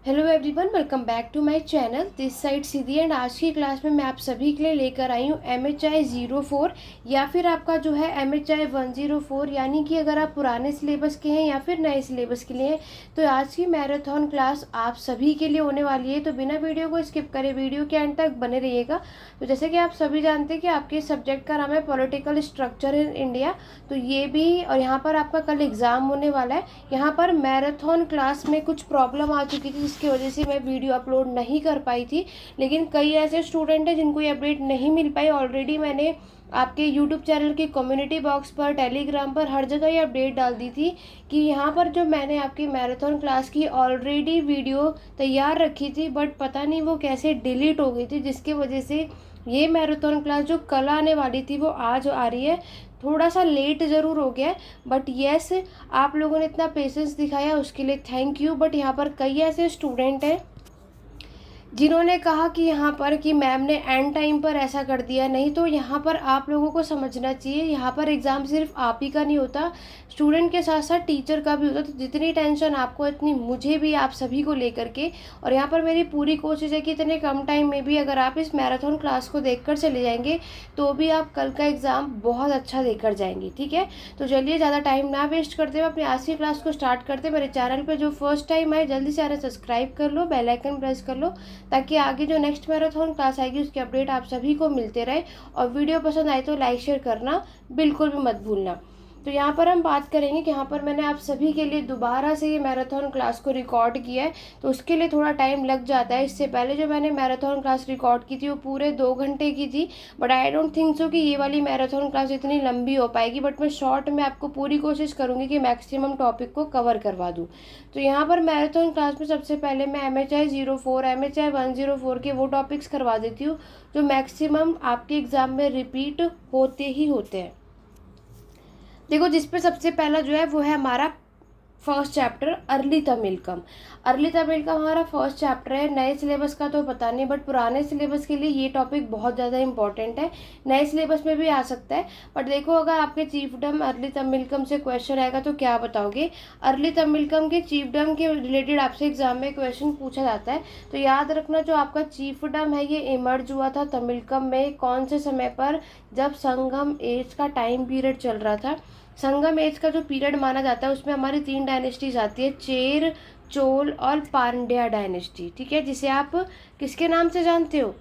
Hello everyone, welcome back to my channel. This side Siddhi and आज की class में मैं आप सभी के लिए लेकर आई हूँ MHI 04 या फिर आपका जो है MHI 104, यानी कि अगर आप पुराने सिलेबस के हैं या फिर नए सिलेबस के लिए हैं तो आज की मैराथन क्लास आप सभी के लिए होने वाली है। तो बिना वीडियो को स्किप करे वीडियो के एंड तक बने रहिएगा। तो जैसे कि आप सभी जानते हैं कि आपके सब्जेक्ट का नाम है पॉलिटिकल स्ट्रक्चर इन इंडिया, तो ये भी और यहाँ पर आपका कल एग्ज़ाम होने वाला है। यहाँ पर मैराथन क्लास में कुछ प्रॉब्लम आ चुकी थी जिसकी वजह से मैं वीडियो अपलोड नहीं कर पाई थी, लेकिन कई ऐसे स्टूडेंट हैं जिनको ये अपडेट नहीं मिल पाई। ऑलरेडी मैंने आपके यूट्यूब चैनल की कम्युनिटी बॉक्स पर, टेलीग्राम पर, हर जगह ये अपडेट डाल दी थी कि यहाँ पर जो मैंने आपकी मैराथन क्लास की ऑलरेडी वीडियो तैयार रखी थी, बट पता नहीं वो कैसे डिलीट हो गई थी, जिसकी वजह से ये मैराथन क्लास जो कल आने वाली थी वो आज आ रही है। थोड़ा सा लेट ज़रूर हो गया है, बट येस, आप लोगों ने इतना पेशेंस दिखाया उसके लिए थैंक यू। बट यहाँ पर कई ऐसे स्टूडेंट हैं जिन्होंने कहा कि यहाँ पर कि मैम ने एंड टाइम पर ऐसा कर दिया। नहीं, तो यहाँ पर आप लोगों को समझना चाहिए, यहाँ पर एग्ज़ाम सिर्फ आप ही का नहीं होता, स्टूडेंट के साथ साथ टीचर का भी होता। तो जितनी टेंशन आपको इतनी मुझे भी, आप सभी को लेकर के। और यहाँ पर मेरी पूरी कोशिश है कि इतने कम टाइम में भी अगर आप इस मैराथन क्लास को देखकर चले जाएंगे तो भी आप कल का एग्ज़ाम बहुत अच्छा देकर जाएंगे। ठीक है, तो चलिए ज़्यादा टाइम ना वेस्ट करते हुए अपनी आज की क्लास को स्टार्ट करते। मेरे चैनल पर जो फर्स्ट टाइम आए जल्दी से चैनल सब्सक्राइब कर लो, बेल आइकन प्रेस कर लो, ताकि आगे जो नेक्स्ट मैराथन क्लास आएगी उसकी अपडेट आप सभी को मिलते रहे। और वीडियो पसंद आए तो लाइक शेयर करना बिल्कुल भी मत भूलना। तो यहाँ पर हम बात करेंगे कि यहाँ पर मैंने आप सभी के लिए दोबारा से ये मैराथन क्लास को रिकॉर्ड किया है, तो उसके लिए थोड़ा टाइम लग जाता है। इससे पहले जो मैंने मैराथन क्लास रिकॉर्ड की थी वो पूरे 2 घंटे की थी, but I don't think so कि ये वाली मैराथन क्लास इतनी लंबी हो पाएगी। बट मैं शॉर्ट में आपको पूरी कोशिश करूँगी कि मैक्सिमम टॉपिक को कवर करवा दूँ। तो यहाँ पर मैराथन क्लास में सबसे पहले मैं MHI 04, MHI 104 के वो टॉपिक्स करवा देती हूँ जो मैक्सिमम आपके एग्ज़ाम में रिपीट होते ही होते हैं। देखो, जिस पे सबसे पहला जो है वो है हमारा first chapter early Tamilakam. Early Tamilakam हमारा फर्स्ट चैप्टर है। नए सिलेबस का तो पता नहीं, बट पुराने सिलेबस के लिए ये टॉपिक बहुत ज़्यादा इंपॉर्टेंट है। नए सिलेबस में भी आ सकता है, बट देखो अगर आपके चीफडम अर्ली तमिलकम से क्वेश्चन आएगा तो क्या बताओगे। अर्ली तमिलकम के चीफडम के रिलेटेड आपसे एग्जाम में क्वेश्चन पूछा जाता है। तो याद रखना, जो आपका चीफडम है ये इमर्ज हुआ था तमिलकम में कौन से समय पर, जब संगम एज का टाइम पीरियड चल रहा था। संगम एज का जो पीरियड माना जाता है उसमें हमारी 3 डायनेस्टीज आती है, चेर, चोल और पांड्या डायनेस्टी। ठीक है, जिसे आप किसके नाम से जानते हो,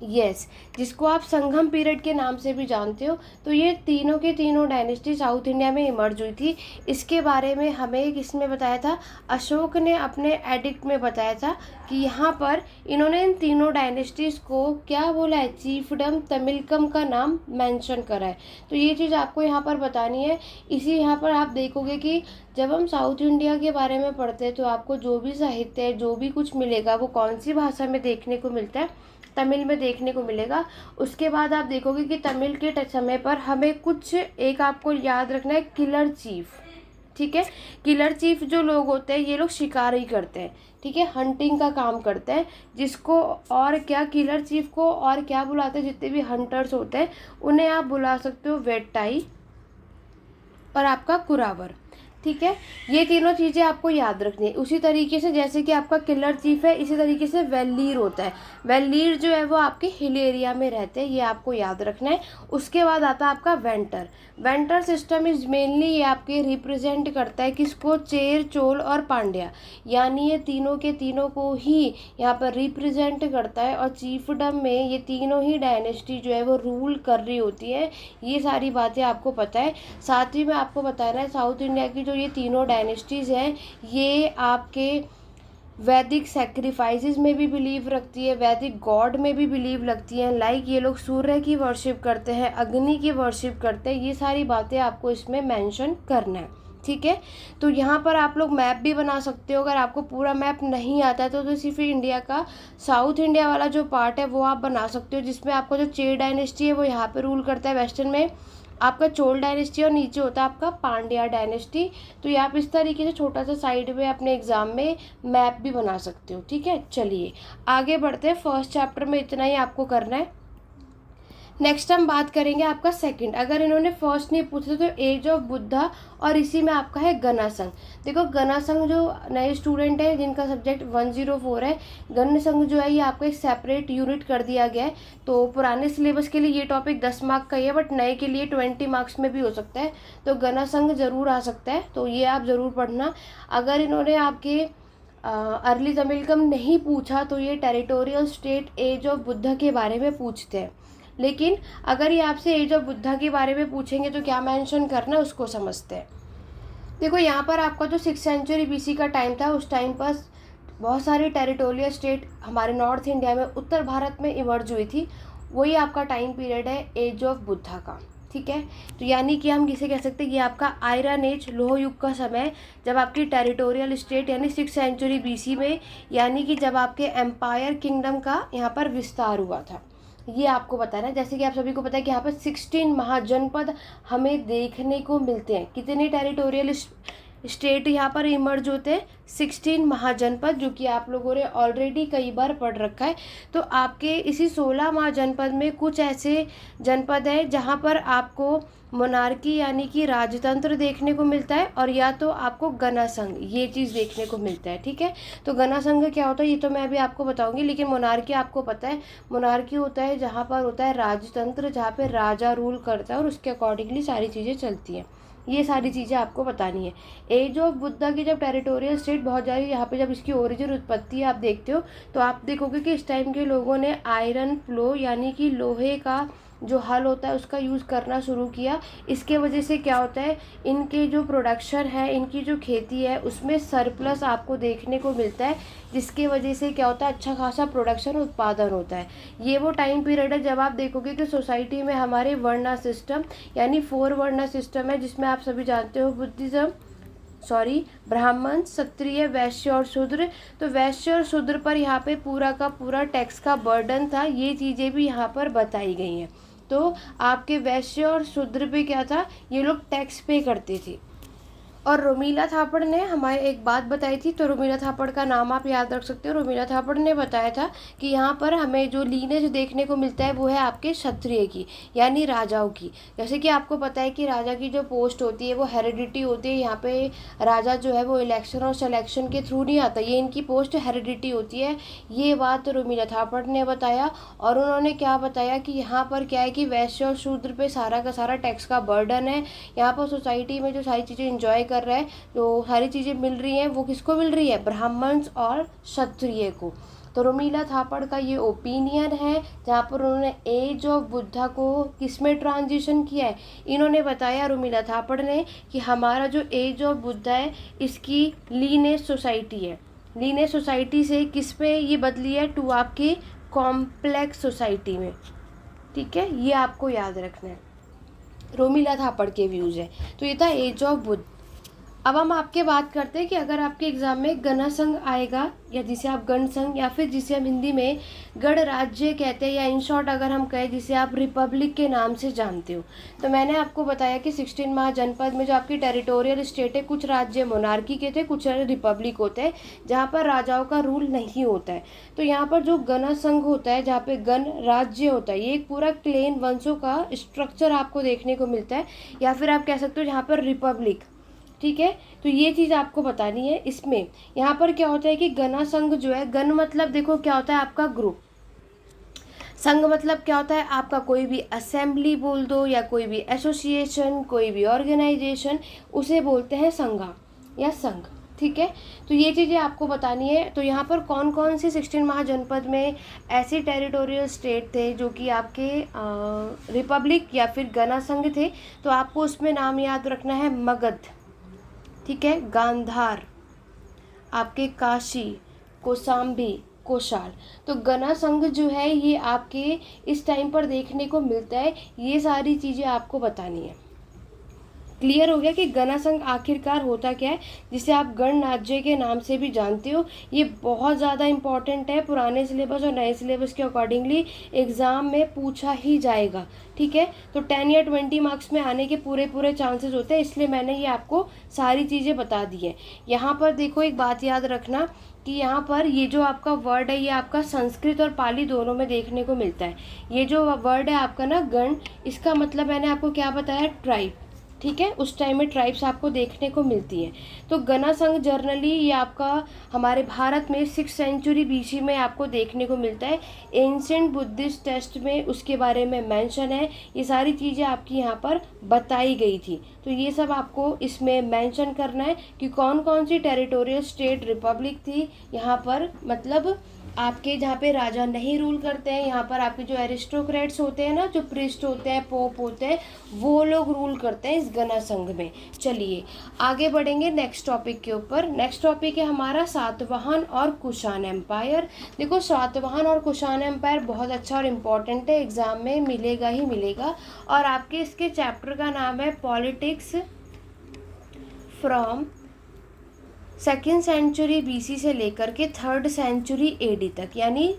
यस, जिसको आप संगम पीरियड के नाम से भी जानते हो। तो ये तीनों के तीनों डायनेस्टी साउथ इंडिया में इमर्ज हुई थी। इसके बारे में हमें किसने बताया था, अशोक ने अपने एडिक्ट में बताया था कि यहाँ पर इन्होंने इन तीनों डायनेस्टीज को क्या बोला है, चीफडम तमिलकम का नाम मेंशन करा है। तो ये चीज़ आपको यहाँ पर बतानी है। इसी यहाँ पर आप देखोगे कि जब हम साउथ इंडिया के बारे में पढ़ते हैं तो आपको जो भी साहित्य है, जो भी कुछ मिलेगा वो कौन सी भाषा में देखने को मिलता है, तमिल में देखने को मिलेगा। उसके बाद आप देखोगे कि तमिल के समय पर हमें कुछ एक आपको याद रखना है, किलर चीफ। ठीक है, किलर चीफ जो लोग होते हैं ये लोग शिकार ही करते हैं। ठीक है, हंटिंग का काम करते हैं, जिसको और क्या, किलर चीफ को और क्या बुलाते हैं, जितने भी हंटर्स होते हैं उन्हें आप बुला सकते हो वेट्टाई और आपका कुरावर। ठीक है, ये तीनों चीज़ें आपको याद रखनी है। उसी तरीके से जैसे कि आपका किलर चीफ है, इसी तरीके से वेल्लीर होता है। वेल्लीर जो है वो आपके हिल एरिया में रहते हैं, ये आपको याद रखना है। उसके बाद आता है आपका venter. Venter system is mainly ये आपके रिप्रेजेंट करता है किसको, चेर, चोल और पांड्या, यानी ये तीनों के तीनों को ही यहाँ पर रिप्रेजेंट करता है। और चीफडम में ये तीनों ही डायनेस्टी जो है वो रूल कर रही होती है। ये सारी बातें आपको पता है। साथ ही में आपको बताना है साउथ इंडिया की जो ये तीनों डायनेस्टीज़ हैं ये आपके वैदिक सेक्रीफाइसेस में भी बिलीव रखती है, वैदिक गॉड में भी बिलीव रखती हैं। लाइक ये लोग सूर्य की वर्शिप करते हैं, अग्नि की वर्शिप करते हैं। ये सारी बातें आपको इसमें मेंशन करना है। ठीक है, तो यहाँ पर आप लोग मैप भी बना सकते हो। अगर आपको पूरा मैप नहीं आता है तो सिर्फ इंडिया का साउथ इंडिया वाला जो पार्ट है वो आप बना सकते हो, जिसमें आपका जो चेर डायनेस्टी है वो यहाँ पर रूल करता है वेस्टर्न में, आपका चोल डायनेस्टी, और नीचे होता है आपका पांड्या डायनेस्टी। तो ये आप इस तरीके से छोटा सा साइड में अपने एग्जाम में मैप भी बना सकते हो। ठीक है, चलिए आगे बढ़ते हैं। फर्स्ट चैप्टर में इतना ही आपको करना है। नेक्स्ट हम बात करेंगे आपका सेकंड। अगर इन्होंने फर्स्ट नहीं पूछा तो एज ऑफ बुद्धा, और इसी में आपका है गणासंघ। देखो गणासंघ जो नए स्टूडेंट है जिनका सब्जेक्ट 104 है, गणसंघ जो है ये आपको एक सेपरेट यूनिट कर दिया गया है। तो पुराने सिलेबस के लिए ये टॉपिक 10 मार्क का ही है, बट नए के लिए 20 मार्क्स में भी हो सकता है। तो गणासंघ जरूर आ सकता है, तो ये आप ज़रूर पढ़ना। अगर इन्होंने आपके अर्ली तमिलकम नहीं पूछा तो ये territorial state age of Buddha के बारे में पूछते हैं। लेकिन अगर ये आपसे एज ऑफ बुद्धा के बारे में पूछेंगे तो क्या मेंशन करना है उसको समझते हैं। देखो यहाँ पर आपका जो 6th सेंचुरी BC का टाइम था, उस टाइम पर बहुत सारी टेरिटोरियल स्टेट हमारे नॉर्थ इंडिया में, उत्तर भारत में इमर्ज हुई थी। वही आपका टाइम पीरियड है एज ऑफ बुद्धा का, ठीक है। तो यानी कि हम किसे कह सकते हैं, ये आपका आयरन एज, लोह युग का समय, जब आपकी टेरिटोरियल स्टेट यानी 6th सेंचुरी BC में, यानी कि जब आपके एम्पायर किंगडम का यहाँ पर विस्तार हुआ था, ये आपको बताना है। जैसे कि आप सभी को पता है कि यहाँ पर 16 महाजनपद हमें देखने को मिलते हैं। कितने टेरिटोरियल स्टेट यहाँ पर इमर्ज होते हैं? 16 महाजनपद, जो कि आप लोगों ने ऑलरेडी कई बार पढ़ रखा है। तो आपके इसी 16 महाजनपद में कुछ ऐसे जनपद हैं जहाँ पर आपको मोनार्की यानी कि राजतंत्र देखने को मिलता है, और या तो आपको गणासंघ ये चीज़ देखने को मिलता है, ठीक है। तो गणासंघ क्या होता है ये तो मैं अभी आपको बताऊंगी, लेकिन मोनार्की आपको पता है। मोनार्की होता है जहाँ पर होता है राजतंत्र, जहाँ पे राजा रूल करता है और उसके अकॉर्डिंगली सारी चीज़ें चलती हैं। ये सारी चीज़ें आपको बतानी है। एज ऑफ बुद्धा की जब टेरिटोरियल स्टेट बहुत ज़्यादा, यहाँ पे जब इसकी ओरिजिन उत्पत्ति आप देखते हो तो आप देखोगे कि इस टाइम के लोगों ने आयरन प्लो यानी कि लोहे का जो हल होता है उसका यूज़ करना शुरू किया। इसके वजह से क्या होता है, इनके जो प्रोडक्शन है, इनकी जो खेती है उसमें सरप्लस आपको देखने को मिलता है, जिसके वजह से क्या होता है, अच्छा खासा प्रोडक्शन उत्पादन होता है। ये वो टाइम पीरियड है जब आप देखोगे कि सोसाइटी में हमारे वर्णा सिस्टम यानी 4 वर्णा सिस्टम है, जिसमें आप सभी जानते हो ब्राह्मण, क्षत्रिय, वैश्य और शूद्र। तो वैश्य और शूद्र पर यहाँ पे पूरा का पूरा टैक्स का बर्डन था, ये चीज़ें भी यहाँ पर बताई गई हैं। तो आपके वैश्य और शूद्र पे क्या था, ये लोग टैक्स पे करते थे। और रोमिला थापड़ ने हमारे एक बात बताई थी, तो रोमिला थापड़ का नाम आप याद रख सकते हो। रोमिला थापड़ ने बताया था कि यहाँ पर हमें जो लीनेज देखने को मिलता है वो है आपके क्षत्रिय की, यानी राजाओं की। जैसे कि आपको पता है कि राजा की जो पोस्ट होती है वो हेरिडिटी होती है। यहाँ पे राजा जो है वो इलेक्शन और सिलेक्शन के थ्रू नहीं आता, ये इनकी पोस्ट हेरिडिटी होती है। ये बात रोमिला थापड़ ने बताया। और उन्होंने क्या बताया कि यहाँ पर क्या है कि वैश्य और शूद्र पे सारा का सारा टैक्स का बर्डन है। यहाँ पर सोसाइटी में जो सारी चीज़ें इंजॉय कर रहा है, जो सारी चीज़ें मिल रही हैं, वो किसको मिल रही है, ब्राह्मण्स और क्षत्रिय को। तो रोमिला थापड़ का ये ओपिनियन है, जहाँ पर उन्होंने एज ऑफ बुद्धा को किस में ट्रांजिशन किया है। इन्होंने बताया रोमिला थापड़ ने कि हमारा जो एज ऑफ बुद्धा है इसकी लीनेज सोसाइटी है, लीनेज सोसाइटी से किस पे ये बदली है, टू आपकी कॉम्प्लेक्स सोसाइटी में, ठीक है। ये आपको याद रखना है, रोमिला थापड़ के व्यूज़ है। तो ये था एज ऑफ बुद्ध। अब हम आपके बात करते हैं कि अगर आपके एग्जाम में गणसंघ आएगा, या जिसे आप गणसंघ या फिर जिसे हम हिंदी में गणराज्य कहते हैं, या इन शॉर्ट अगर हम कहें जिसे आप रिपब्लिक के नाम से जानते हो, तो मैंने आपको बताया कि 16 महाजनपद में जो आपकी टेरिटोरियल स्टेट है, कुछ राज्य मोनार्की के थे, कुछ रिपब्लिक होते हैं जहाँ पर राजाओं का रूल नहीं होता है। तो यहाँ पर जो गणसंघ होता है, जहाँ पे गण राज्य होता है, ये एक पूरा क्लेन वंशों का स्ट्रक्चर आपको देखने को मिलता है, या फिर आप कह सकते हो जहाँ पर रिपब्लिक, ठीक है। तो ये चीज़ आपको बतानी है। इसमें यहाँ पर क्या होता है कि गणसंघ जो है, गण मतलब देखो क्या होता है आपका ग्रुप, संघ मतलब क्या होता है आपका कोई भी असेंबली बोल दो, या कोई भी एसोसिएशन, कोई भी ऑर्गेनाइजेशन, उसे बोलते हैं संघा या संघ, ठीक है। तो ये चीज़ें आपको बतानी है। तो यहाँ पर कौन कौन से 16 महाजनपद में ऐसे टेरिटोरियल स्टेट थे जो कि आपके रिपब्लिक या फिर गणसंघ थे, तो आपको उसमें नाम याद रखना है मगध, ठीक है, गांधार, आपके काशी, कौशाम्बी, कौशाल। तो गणसंघ जो है ये आपके इस टाइम पर देखने को मिलता है। ये सारी चीज़ें आपको बतानी है। क्लियर हो गया कि गणासंघ आखिरकार होता क्या है, जिसे आप गणराज्य के नाम से भी जानते हो। ये बहुत ज़्यादा इंपॉर्टेंट है, पुराने सिलेबस और नए सिलेबस के अकॉर्डिंगली एग्ज़ाम में पूछा ही जाएगा। ठीक है, तो 10 या 20 मार्क्स में आने के पूरे पूरे चांसेस होते हैं, इसलिए मैंने ये आपको सारी चीज़ें बता दी है। यहाँ पर देखो एक बात याद रखना कि यहाँ पर ये जो आपका वर्ड है ये आपका संस्कृत और पाली दोनों में देखने को मिलता है। ये जो वर्ड है आपका ना गण, इसका मतलब मैंने आपको क्या बताया, ट्राइब। ठीक है, उस टाइम में ट्राइब्स आपको देखने को मिलती हैं। तो गणा संघ जर्नली ये आपका हमारे भारत में 6th सेंचुरी BC में आपको देखने को मिलता है। एंशिएंट बुद्धिस्ट टेक्स्ट में उसके बारे में मेंशन है। ये सारी चीज़ें आपकी यहाँ पर बताई गई थी, तो ये सब आपको इसमें मेंशन करना है कि कौन कौन सी टेरिटोरियल स्टेट रिपब्लिक थी यहाँ पर, मतलब आपके जहाँ पे राजा नहीं रूल करते हैं, यहाँ पर आपके जो एरिस्टोक्रेट्स होते हैं ना, जो प्रिस्ट होते हैं, पोप होते हैं, वो लोग रूल करते हैं इस गणा संघ में। चलिए आगे बढ़ेंगे नेक्स्ट टॉपिक के ऊपर। नेक्स्ट टॉपिक है हमारा सातवाहन और कुषाण एम्पायर। देखो सातवाहन और कुषाण एम्पायर बहुत अच्छा और इम्पॉर्टेंट है, एग्जाम में मिलेगा ही मिलेगा। और आपके इसके चैप्टर का नाम है politics from 2nd century BC से लेकर के 3rd सेंचुरी AD तक, यानी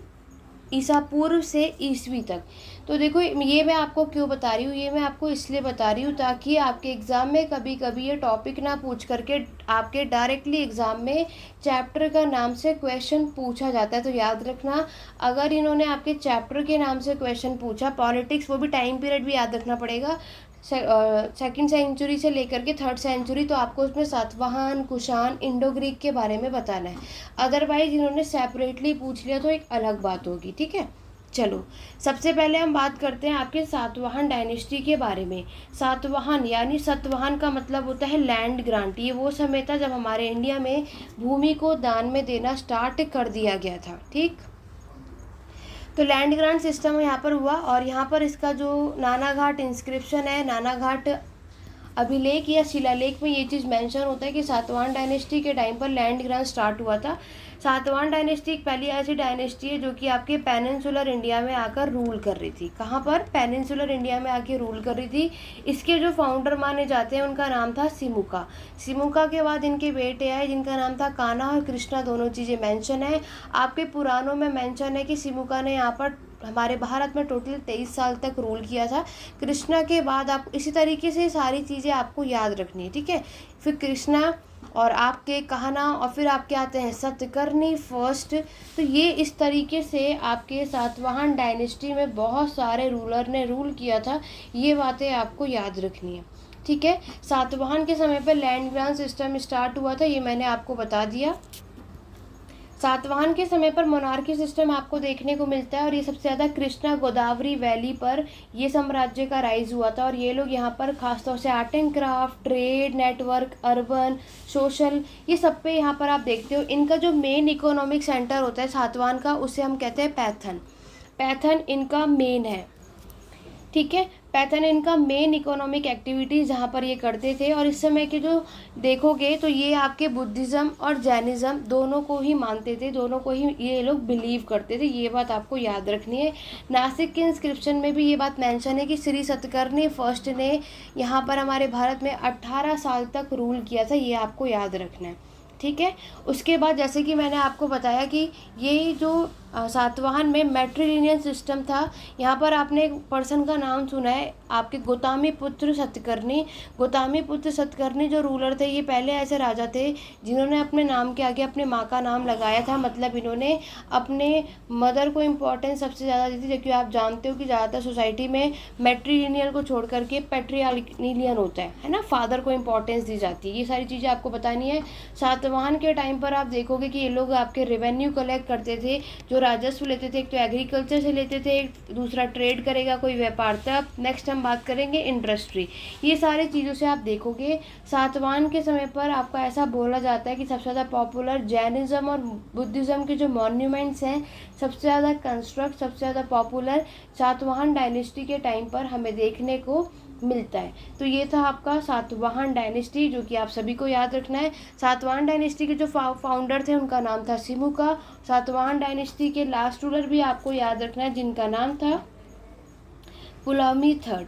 ईसा पूर्व से ईस्वी तक। तो देखो ये मैं आपको क्यों बता रही हूँ, ये मैं आपको इसलिए बता रही हूँ ताकि आपके एग्ज़ाम में कभी कभी ये टॉपिक ना पूछ करके आपके डायरेक्टली एग्ज़ाम में चैप्टर का नाम से क्वेश्चन पूछा जाता है। तो याद रखना, अगर इन्होंने आपके चैप्टर के नाम से क्वेश्चन पूछा पॉलिटिक्स, वो भी टाइम पीरियड भी याद रखना पड़ेगा, 2nd सेंचुरी से लेकर के 3rd सेंचुरी, तो आपको उसमें सातवाहन, कुषाण, इंडो ग्रीक के बारे में बताना है। अदरवाइज इन्होंने सेपरेटली पूछ लिया तो एक अलग बात होगी। ठीक है, चलो सबसे पहले हम बात करते हैं आपके सातवाहन डायनेस्टी के बारे में। सातवाहन यानी सतवाहन का मतलब होता है लैंड ग्रांट। ये वो समय था जब हमारे इंडिया में भूमि को दान में देना स्टार्ट कर दिया गया था। ठीक, तो लैंड ग्रांट सिस्टम यहाँ पर हुआ, और यहाँ पर इसका जो नानाघाट इंस्क्रिप्शन है, नानाघाट अभिलेख या शिलालेख में ये चीज़ मेंशन होता है कि सातवाहन डायनेस्टी के टाइम पर लैंड ग्रांट स्टार्ट हुआ था। सातवाहन डायनेस्टी एक पहली ऐसी डायनेस्टी है जो कि आपके पेनिनसुलर इंडिया में आकर रूल कर रही थी। कहाँ पर? पेनिनसुलर इंडिया में आके रूल कर रही थी। इसके जो फाउंडर माने जाते हैं उनका नाम था सिमुका। सिमुका के बाद इनके बेटे आए जिनका नाम था कान्हा और कृष्णा, दोनों चीज़ें मेंशन है। आपके पुराणों में मेंशन है कि सिमुका ने यहाँ पर हमारे भारत में टोटल 23 साल तक रूल किया था। कृष्णा के बाद आप इसी तरीके से सारी चीज़ें आपको याद रखनी है। ठीक है, फिर कृष्णा और आपके कान्हा और फिर आपके आते हैं सतकर्णी फर्स्ट। तो ये इस तरीके से आपके सातवाहन डायनेस्टी में बहुत सारे रूलर ने रूल किया था, ये बातें आपको याद रखनी है। ठीक है, सातवाहन के समय पर लैंड ग्रांट सिस्टम स्टार्ट हुआ था, ये मैंने आपको बता दिया। सातवाहन के समय पर मोनार्की सिस्टम आपको देखने को मिलता है, और ये सबसे ज़्यादा कृष्णा गोदावरी वैली पर ये साम्राज्य का राइज हुआ था। और ये लोग यहाँ पर खासतौर से art and craft, trade, network, urban, social, ये सब पे यहाँ पर आप देखते हो। इनका जो मेन इकोनॉमिक सेंटर होता है सातवाहन का, उसे हम कहते हैं पैथन। पैथन इनका मेन है। ठीक है, पैथन इनका मेन इकोनॉमिक एक्टिविटीज़ जहाँ पर ये करते थे। और इस समय के जो देखोगे तो ये आपके बुद्धिज़्म और जैनिज़्म दोनों को ही मानते थे, दोनों को ही ये लोग बिलीव करते थे, ये बात आपको याद रखनी है। नासिक के इंस्क्रिप्शन में भी ये बात मेंशन है कि श्री सतकर्णी फर्स्ट ने यहाँ पर हमारे भारत में 18 साल तक रूल किया था, ये आपको याद रखना है। ठीक है, उसके बाद जैसे कि मैंने आपको बताया कि ये जो सातवाहन में मैट्रिलिनियन सिस्टम था। यहाँ पर आपने एक पर्सन का नाम सुना है, आपके गौतमी पुत्र सतकर्णी। गौतमी पुत्र सतकर्णी जो रूलर थे, ये पहले ऐसे राजा थे जिन्होंने अपने नाम के आगे अपने माँ का नाम लगाया था। मतलब इन्होंने अपने मदर को इम्पोर्टेंस सबसे ज़्यादा दी थी, क्योंकि आप जानते हो कि ज़्यादातर सोसाइटी में मैट्रिलिनियन को छोड़ करके पैट्रियार्किलियन होता है ना, फादर को इम्पोर्टेंस दी जाती है। ये सारी चीज़ें आपको बतानी है। सातवाहन के टाइम पर आप देखोगे कि ये लोग आपके रेवेन्यू कलेक्ट करते थे, जो राजस्व लेते थे, एक तो एग्रीकल्चर से लेते थे, एक दूसरा ट्रेड करेगा कोई व्यापार। तब नेक्स्ट हम बात करेंगे इंडस्ट्री। ये सारी चीज़ों से आप देखोगे सातवाहन के समय पर आपका ऐसा बोला जाता है कि सबसे ज़्यादा पॉपुलर जैनिज़्म और बुद्धिज़्म के जो मॉन्यूमेंट्स हैं, सबसे ज़्यादा कंस्ट्रक्ट, सबसे ज़्यादा पॉपुलर सातवाहन डायनेस्टी के टाइम पर हमें देखने को मिलता है। तो ये था आपका सातवाहन डायनेस्टी, जो कि आप सभी को याद रखना है। सातवाहन डायनेस्टी के जो फाउंडर थे उनका नाम था सिमुका। सातवाहन डायनेस्टी के लास्ट रूलर भी आपको याद रखना है, जिनका नाम था पुलामी थर्ड।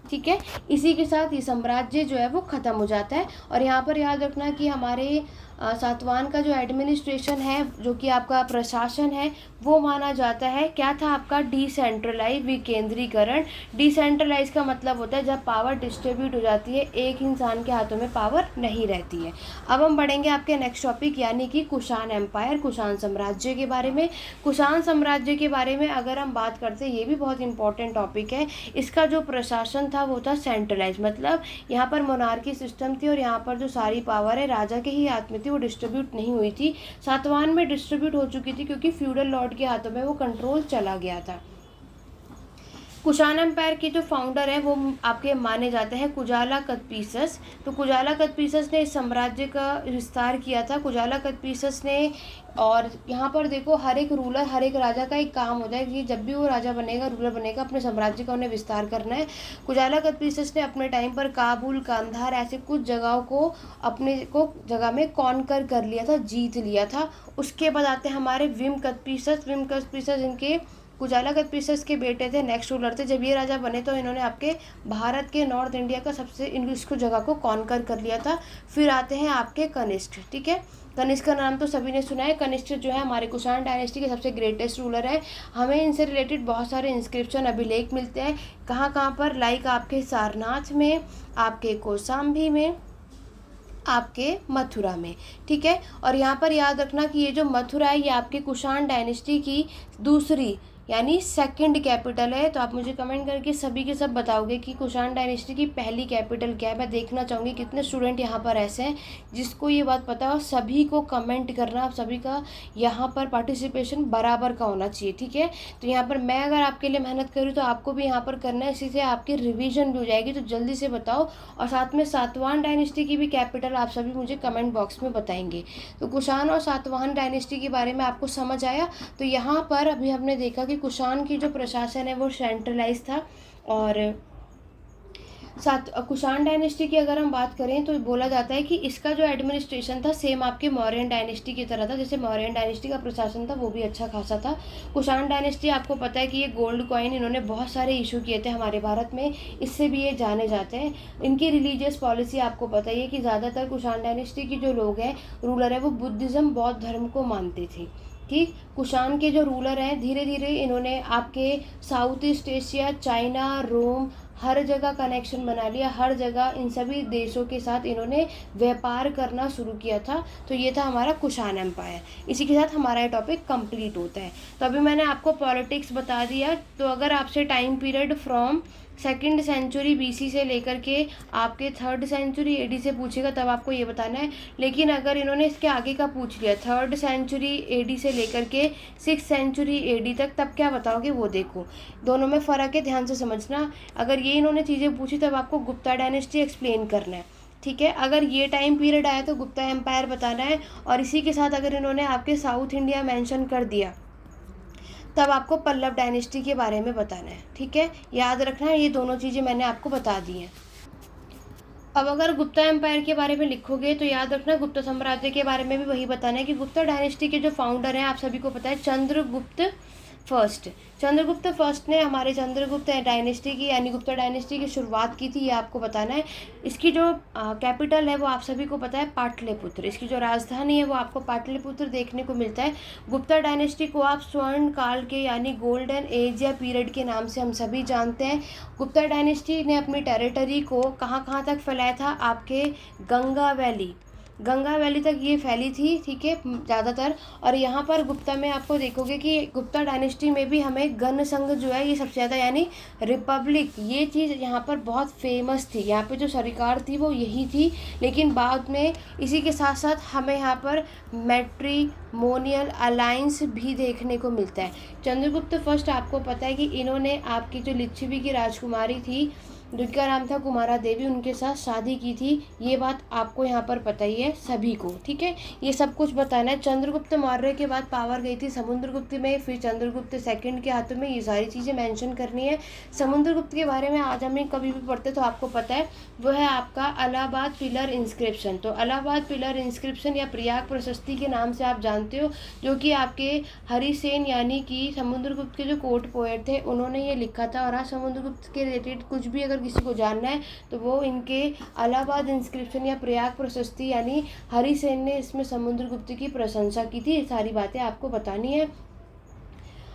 ठीक है। इसी के साथ ये साम्राज्य जो है वो ख़त्म हो जाता है। और यहाँ पर याद रखना कि हमारे सातवाहन का जो एडमिनिस्ट्रेशन है, जो कि आपका प्रशासन है, वो माना जाता है क्या था आपका, डिसेंट्रलाइज, विकेंद्रीकरण। डिसेंट्रलाइज का मतलब होता है जब पावर डिस्ट्रीब्यूट हो जाती है, एक इंसान के हाथों में पावर नहीं रहती है। अब हम बढ़ेंगे आपके नेक्स्ट टॉपिक यानी कि कुषाण एम्पायर, कुषाण साम्राज्य के बारे में। कुषाण साम्राज्य के बारे में अगर हम बात करते हैं, ये भी बहुत इंपॉर्टेंट टॉपिक है। इसका जो प्रशासन था वो था सेंट्रलाइज, मतलब यहाँ पर मोनार्की सिस्टम थी और यहाँ पर जो सारी पावर है राजा के ही हाथ में थी, वो डिस्ट्रीब्यूट नहीं हुई थी। सातवाहन में डिस्ट्रीब्यूट हो चुकी थी क्योंकि फ्यूडल लॉर्ड के हाथों में वो कंट्रोल चला गया था। कुषाण एम्पायर के जो फाउंडर है वो आपके माने जाते हैं कुजाला कदफीसस। तो कुजाला कदफीसस ने इस साम्राज्य का विस्तार किया था। कुजाला कदफीसस ने, और यहाँ पर देखो हर एक रूलर, हर एक राजा का एक काम होता है कि जब भी वो राजा बनेगा, रूलर बनेगा, अपने साम्राज्य का उन्हें विस्तार करना है। कुजाला कदफीसस ने अपने टाइम पर काबुल, कांधार ऐसे कुछ जगहों को अपने को जगह में कॉन्कर कर लिया था, जीत लिया था। उसके बाद आते हैं हमारे विम कदफीसस। विम कदफीसस इनके कुजाला कदफीसस के बेटे थे, नेक्स्ट रूलर थे। जब ये राजा बने तो इन्होंने आपके भारत के नॉर्थ इंडिया का सबसे इसको जगह को कॉन्कर कर लिया था। फिर आते हैं आपके कनिष्क, ठीक है। कनिष्क का नाम तो सभी ने सुना है। कनिष्क जो है हमारे कुषाण डायनेस्टी के सबसे ग्रेटेस्ट रूलर है। हमें इनसे रिलेटेड बहुत सारे इंस्क्रिप्शन अभिलेख मिलते हैं। कहाँ कहाँ पर, लाइक आपके सारनाथ में, आपके कौशाम्बी में, आपके मथुरा में, ठीक है। और यहाँ पर याद रखना कि ये जो मथुरा है ये आपके कुषाण डायनेस्टी की दूसरी यानी सेकंड कैपिटल है। तो आप मुझे कमेंट करके सभी के सब बताओगे कि कुषाण डायनेस्टी की पहली कैपिटल क्या है। मैं देखना चाहूँगी कितने स्टूडेंट यहाँ पर ऐसे हैं जिसको ये बात पता हो। सभी को कमेंट करना, आप सभी का यहाँ पर पार्टिसिपेशन बराबर का होना चाहिए, ठीक है। तो यहाँ पर मैं अगर आपके लिए मेहनत करूँ तो आपको भी यहाँ पर करना है, इसी से आपकी रिविजन भी हो जाएगी। तो जल्दी से बताओ। और साथ में सातवाहन डायनेस्टी की भी कैपिटल आप सभी मुझे कमेंट बॉक्स में बताएंगे। तो कुषाण और सातवाहन डायनेस्टी के बारे में आपको समझ आया। तो यहाँ पर अभी हमने देखा कि कुषाण की जो प्रशासन है वो सेंट्रलाइज था। और कुषाण डायनेस्टी की अगर हम बात करें तो बोला जाता है कि इसका जो एडमिनिस्ट्रेशन था सेम आपके मौर्यन डायनेस्टी की तरह था। जैसे मौर्यन डायनेस्टी का प्रशासन था वो भी अच्छा खासा था। कुषाण डायनेस्टी, आपको पता है कि ये गोल्ड कॉइन इन्होंने बहुत सारे इशू किए थे हमारे भारत में, इससे भी ये जाने जाते हैं। इनकी रिलीजियस पॉलिसी आपको पता ही है कि ज़्यादातर कुषाण डायनेस्टी के जो लोग हैं, रूलर है, वो बुद्धिज़्म, बौद्ध धर्म को मानते थे, ठीक। कुषाण के जो रूलर हैं धीरे धीरे इन्होंने आपके साउथ ईस्ट एशिया, चाइना, रोम, हर जगह कनेक्शन बना लिया। हर जगह इन सभी देशों के साथ इन्होंने व्यापार करना शुरू किया था। तो ये था हमारा कुषाण एम्पायर। इसी के साथ हमारा ये टॉपिक कंप्लीट होता है। तो अभी मैंने आपको पॉलिटिक्स बता दिया। तो अगर आपसे time period from second century BC से लेकर के आपके थर्ड सेंचुरी एडी से पूछेगा तब आपको ये बताना है। लेकिन अगर इन्होंने इसके आगे का पूछ लिया, थर्ड सेंचुरी एडी से लेकर के सिक्स सेंचुरी एडी तक, तब क्या बताओगे वो देखो। दोनों में फ़र्क है, ध्यान से समझना। अगर ये इन्होंने चीज़ें पूछी तब आपको गुप्ता डायनेस्टी एक्सप्लेन करना है, ठीक है। अगर ये टाइम पीरियड आया तो गुप्ता एम्पायर बताना है। और इसी के साथ अगर इन्होंने आपके साउथ इंडिया मेंशन कर दिया तब आपको पल्लव डायनेस्टी के बारे में बताना है, ठीक है। याद रखना है, ये दोनों चीज़ें मैंने आपको बता दी हैं। अब अगर गुप्ता एम्पायर के बारे में लिखोगे तो याद रखना गुप्ता साम्राज्य के बारे में भी वही बताना है कि गुप्ता डायनेस्टी के जो फाउंडर हैं आप सभी को पता है, चंद्रगुप्त फर्स्ट। चंद्रगुप्त फर्स्ट ने हमारे चंद्रगुप्त डायनेस्टी की यानी गुप्ता डायनेस्टी की शुरुआत की थी, ये आपको बताना है। इसकी जो कैपिटल है वो आप सभी को पता है, पाटलिपुत्र। इसकी जो राजधानी है वो आपको पाटलिपुत्र देखने को मिलता है। गुप्ता डायनेस्टी को आप स्वर्ण काल के यानी गोल्डन एज या पीरियड के नाम से हम सभी जानते हैं। गुप्ता डायनेस्टी ने अपनी टेरिटरी को कहाँ कहाँ तक फैलाया था, आपके गंगा वैली तक ये फैली थी, ठीक है, ज़्यादातर। और यहाँ पर गुप्ता में आपको देखोगे कि गुप्ता डायनेस्टी में भी हमें गण संघ जो है ये सबसे ज़्यादा यानी रिपब्लिक, ये चीज़ यहाँ पर बहुत फेमस थी। यहाँ पे जो सरकार थी वो यही थी। लेकिन बाद में इसी के साथ साथ हमें यहाँ पर मैट्रिमोनियल अलायंस भी देखने को मिलता है। चंद्रगुप्त फर्स्ट, आपको पता है कि इन्होंने आपकी जो लिच्छवी की राजकुमारी थी जिनका नाम था कुमारा देवी, उनके साथ शादी की थी। ये बात आपको यहाँ पर पता ही है सभी को, ठीक है। ये सब कुछ बताना है। चंद्रगुप्त मौर्य के बाद पावर गई थी समुद्रगुप्त में, फिर चंद्रगुप्त सेकंड के हाथों में, ये सारी चीज़ें मेंशन करनी है। समुद्रगुप्त के बारे में आज हमें कभी भी पढ़ते तो आपको पता है, वो है आपका इलाहाबाद पिलर इंस्क्रिप्शन। तो इलाहाबाद पिलर इंस्क्रिप्शन या प्रयाग प्रशस्ति के नाम से आप जानते हो, जो कि आपके हरिसेन यानी कि समुद्रगुप्त के जो कोर्ट पोएट थे उन्होंने ये लिखा था। और आज समुद्रगुप्त के रिलेटेड कुछ भी अगर अगर किसी को जानना है तो वो इनके इलाहाबाद इंस्क्रिप्शन या प्रयाग प्रशस्ति यानी हरिसेन ने इसमें समुद्रगुप्त की प्रशंसा की थी। ये सारी बातें आपको बतानी है।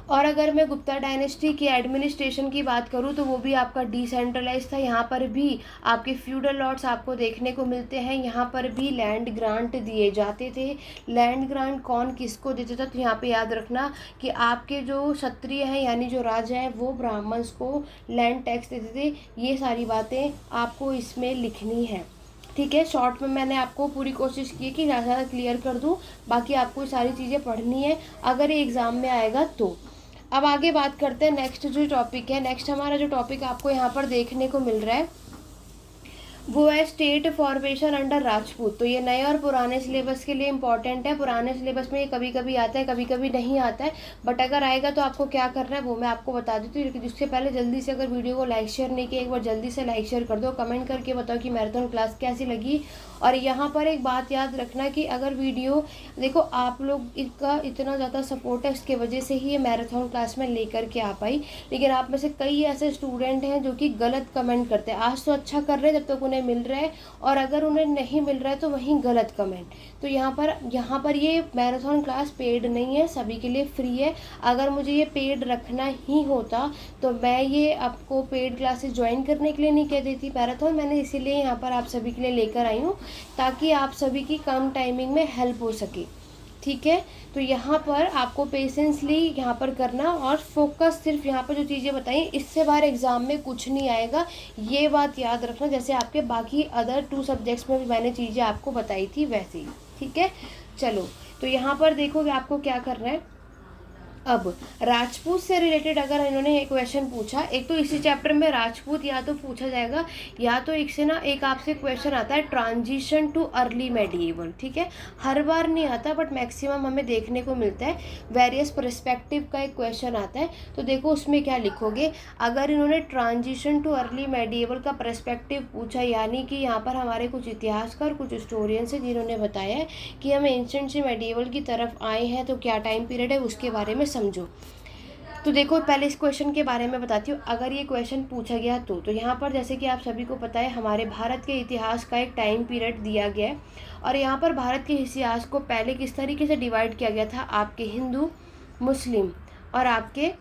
और अगर मैं गुप्ता डायनेस्टी की एडमिनिस्ट्रेशन की बात करूँ तो वो भी आपका डिसेंट्रलाइज था। यहाँ पर भी आपके फ्यूडल लॉर्ड्स आपको देखने को मिलते हैं। यहाँ पर भी लैंड ग्रांट दिए जाते थे। लैंड ग्रांट कौन किसको देता था, तो यहाँ पे याद रखना कि आपके जो क्षत्रिय हैं यानी जो राजा हैं वो ब्राह्मण्स को लैंड टैक्स देते थे। ये सारी बातें आपको इसमें लिखनी है, ठीक है। शॉर्ट में मैंने आपको पूरी कोशिश की है कि ज़्यादा क्लियर कर दूँ, बाकी आपको सारी चीज़ें पढ़नी है अगर ये एग्ज़ाम में आएगा तो। अब आगे बात करते हैं नेक्स्ट जो टॉपिक है। नेक्स्ट हमारा जो टॉपिक आपको यहाँ पर देखने को मिल रहा है वो है स्टेट फॉर्मेशन अंडर राजपूत। तो ये नए और पुराने सिलेबस के लिए इम्पॉर्टेंट है। पुराने सिलेबस में ये कभी कभी आता है, कभी कभी नहीं आता है, बट अगर आएगा तो आपको क्या करना है वो मैं आपको बता देती हूँ। लेकिन उससे पहले जल्दी से अगर वीडियो को लाइक शेयर नहीं किया, एक बार जल्दी से लाइक शेयर कर दो, कमेंट करके बताओ कि मैराथन क्लास कैसी लगी। और यहाँ पर एक बात याद रखना कि अगर वीडियो देखो आप लोग इसका इतना ज़्यादा सपोर्ट है, उसके वजह से ही ये मैराथन क्लास में लेकर के आ पाई। लेकिन आप में से कई ऐसे स्टूडेंट हैं जो कि गलत कमेंट करते हैं। आज तो अच्छा कर रहे हैं जब तक उन्हें मिल रहा है, और अगर उन्हें नहीं मिल रहा है तो वहीं गलत कमेंट। तो यहाँ पर ये मैराथन क्लास पेड नहीं है, सभी के लिए फ्री है। अगर मुझे ये पेड रखना ही होता तो मैं ये आपको पेड क्लासेस ज्वाइन करने के लिए नहीं कह देती। मैराथन मैंने इसीलिए यहाँ पर आप सभी के लिए लेकर आई हूँ ताकि आप सभी की कम टाइमिंग में हेल्प हो सके, ठीक है। तो यहाँ पर आपको पेशेंसली यहाँ पर करना और फोकस सिर्फ यहाँ पर जो चीज़ें बताई, इससे बाहर एग्ज़ाम में कुछ नहीं आएगा, ये बात याद रखना। जैसे आपके बाकी अदर 2 सब्जेक्ट्स में भी मैंने चीज़ें आपको बताई थी वैसे ही, ठीक है। चलो तो यहाँ पर देखो कि आपको क्या करना है। अब राजपूत से रिलेटेड अगर इन्होंने एक क्वेश्चन पूछा, एक तो इसी चैप्टर में राजपूत या तो पूछा जाएगा या तो एक से ना एक आपसे क्वेश्चन आता है ट्रांजिशन टू अर्ली मेडिएवल, ठीक है। हर बार नहीं आता बट मैक्सिमम हमें देखने को मिलता है। वेरियस पर्सपेक्टिव का एक क्वेश्चन आता है, तो देखो उसमें क्या लिखोगे। अगर इन्होंने ट्रांजिशन टू अर्ली मेडिएवल का पर्सपेक्टिव पूछा, यानी कि यहाँ पर हमारे कुछ इतिहासकार कुछ हिस्टोरियंस हैं जिन्होंने बताया है कि हम एंशिएंट से मेडिएवल की तरफ आए हैं, तो क्या टाइम पीरियड है उसके बारे में समझो। तो देखो पहले इस क्वेश्चन के बारे में बताती हूँ। अगर ये क्वेश्चन पूछा गया तो यहाँ पर जैसे कि आप सभी को पता है हमारे भारत के इतिहास का एक टाइम पीरियड दिया गया है, और यहाँ पर भारत के इतिहास को पहले किस तरीके से डिवाइड किया गया था, आपके हिंदू, मुस्लिम और आपके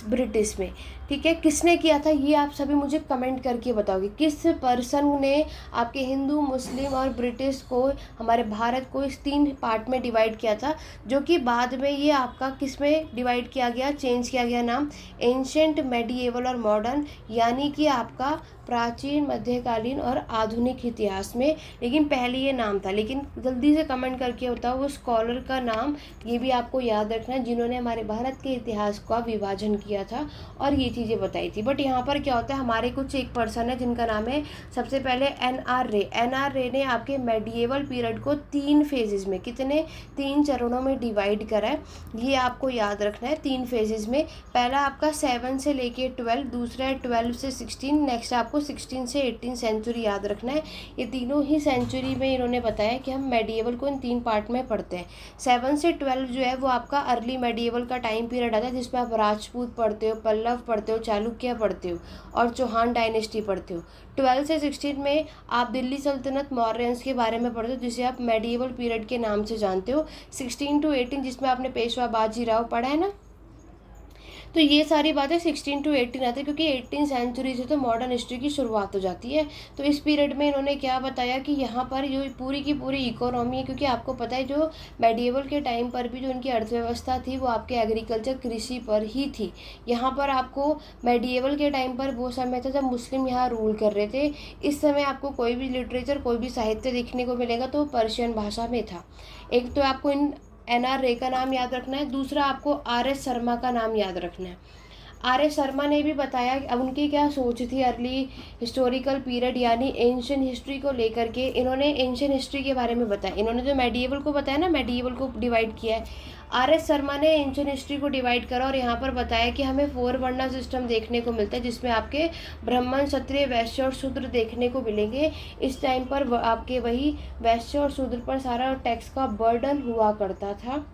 ब्रिटिश में, ठीक है। किसने किया था ये आप सभी मुझे कमेंट करके बताओगे। किस पर्सन ने आपके हिंदू, मुस्लिम और ब्रिटिश को, हमारे भारत को इस 3 पार्ट में डिवाइड किया था, जो कि बाद में ये आपका किस में डिवाइड किया गया, चेंज किया गया नाम, एंशिएंट, मेडिएवल और मॉडर्न, यानी कि आपका प्राचीन, मध्यकालीन और आधुनिक इतिहास में। लेकिन पहले ये नाम था, लेकिन जल्दी से कमेंट करके बताओ वो स्कॉलर का नाम। ये भी आपको याद रखना है जिन्होंने हमारे भारत के इतिहास का विभाजन किया था और ये चीज़ें बताई थी। बट यहाँ पर क्या होता है, हमारे कुछ एक पर्सन है जिनका नाम है सबसे पहले एन.आर. रे। एन.आर. रे ने आपके मेडिएवल पीरियड को 3 फेजेज़ में, कितने, 3 चरणों में डिवाइड करा है। ये आपको याद रखना है 3 फेजेज़ में। पहला आपका 7 से लेके 12, दूसरा है 12 से 16, नेक्स्ट आपको 16 से 18 सेंचुरी याद रखना है। ये तीनों ही सेंचुरी में इन्होंने बताया कि हम मेडिएवल को इन 3 पार्ट में पढ़ते हैं। 7 से 12 जो है वो आपका अर्ली मेडिएवल का टाइम पीरियड आता है, जिसमें आप राजपूत पढ़ते हो, पल्लव पढ़ते हो, चालुक्य पढ़ते हो और चौहान डायनेस्टी पढ़ते हो। 12 से 16 में आप दिल्ली सल्तनत, मौर्यंस के बारे में पढ़ते हो, जिसे आप मेडिएवल पीरियड के नाम से जानते हो। 16 to 18 जिसमें आपने पेशवा बाजीराव पढ़ा है ना, तो ये सारी बातें 16 to 18 आती है, क्योंकि 18 सेंचुरी से तो मॉडर्न हिस्ट्री की शुरुआत हो जाती है। तो इस पीरियड में इन्होंने क्या बताया कि यहाँ पर जो पूरी की पूरी इकोनॉमी है, क्योंकि आपको पता है जो मेडिएवल के टाइम पर भी जो उनकी अर्थव्यवस्था थी वो आपके एग्रीकल्चर, कृषि पर ही थी। यहाँ पर आपको मेडिएवल के टाइम पर वो समय था जब मुस्लिम यहाँ रूल कर रहे थे। इस समय आपको कोई भी लिटरेचर, कोई भी साहित्य देखने को मिलेगा तो पर्शियन भाषा में था। एक तो आपको इन एन.आर. रे का नाम याद रखना है, दूसरा आपको आर.एस. शर्मा का नाम याद रखना है। आर.एस. शर्मा ने भी बताया कि अब उनकी क्या सोच थी अर्ली हिस्टोरिकल पीरियड यानी एंशिएंट हिस्ट्री को लेकर के। इन्होंने एंशिएंट हिस्ट्री के बारे में बताया। इन्होंने जो मेडिएवल को बताया ना, मेडिएवल को डिवाइड किया है, आर.एस. शर्मा ने एंशिएंट हिस्ट्री को डिवाइड करा और यहाँ पर बताया कि हमें 4 वर्ण सिस्टम देखने को मिलता है, जिसमें आपके ब्राह्मण, क्षत्रिय, वैश्य और शूद्र देखने को मिलेंगे। इस टाइम पर आपके वही वैश्य और शूद्र पर सारा टैक्स का बर्डन हुआ करता था।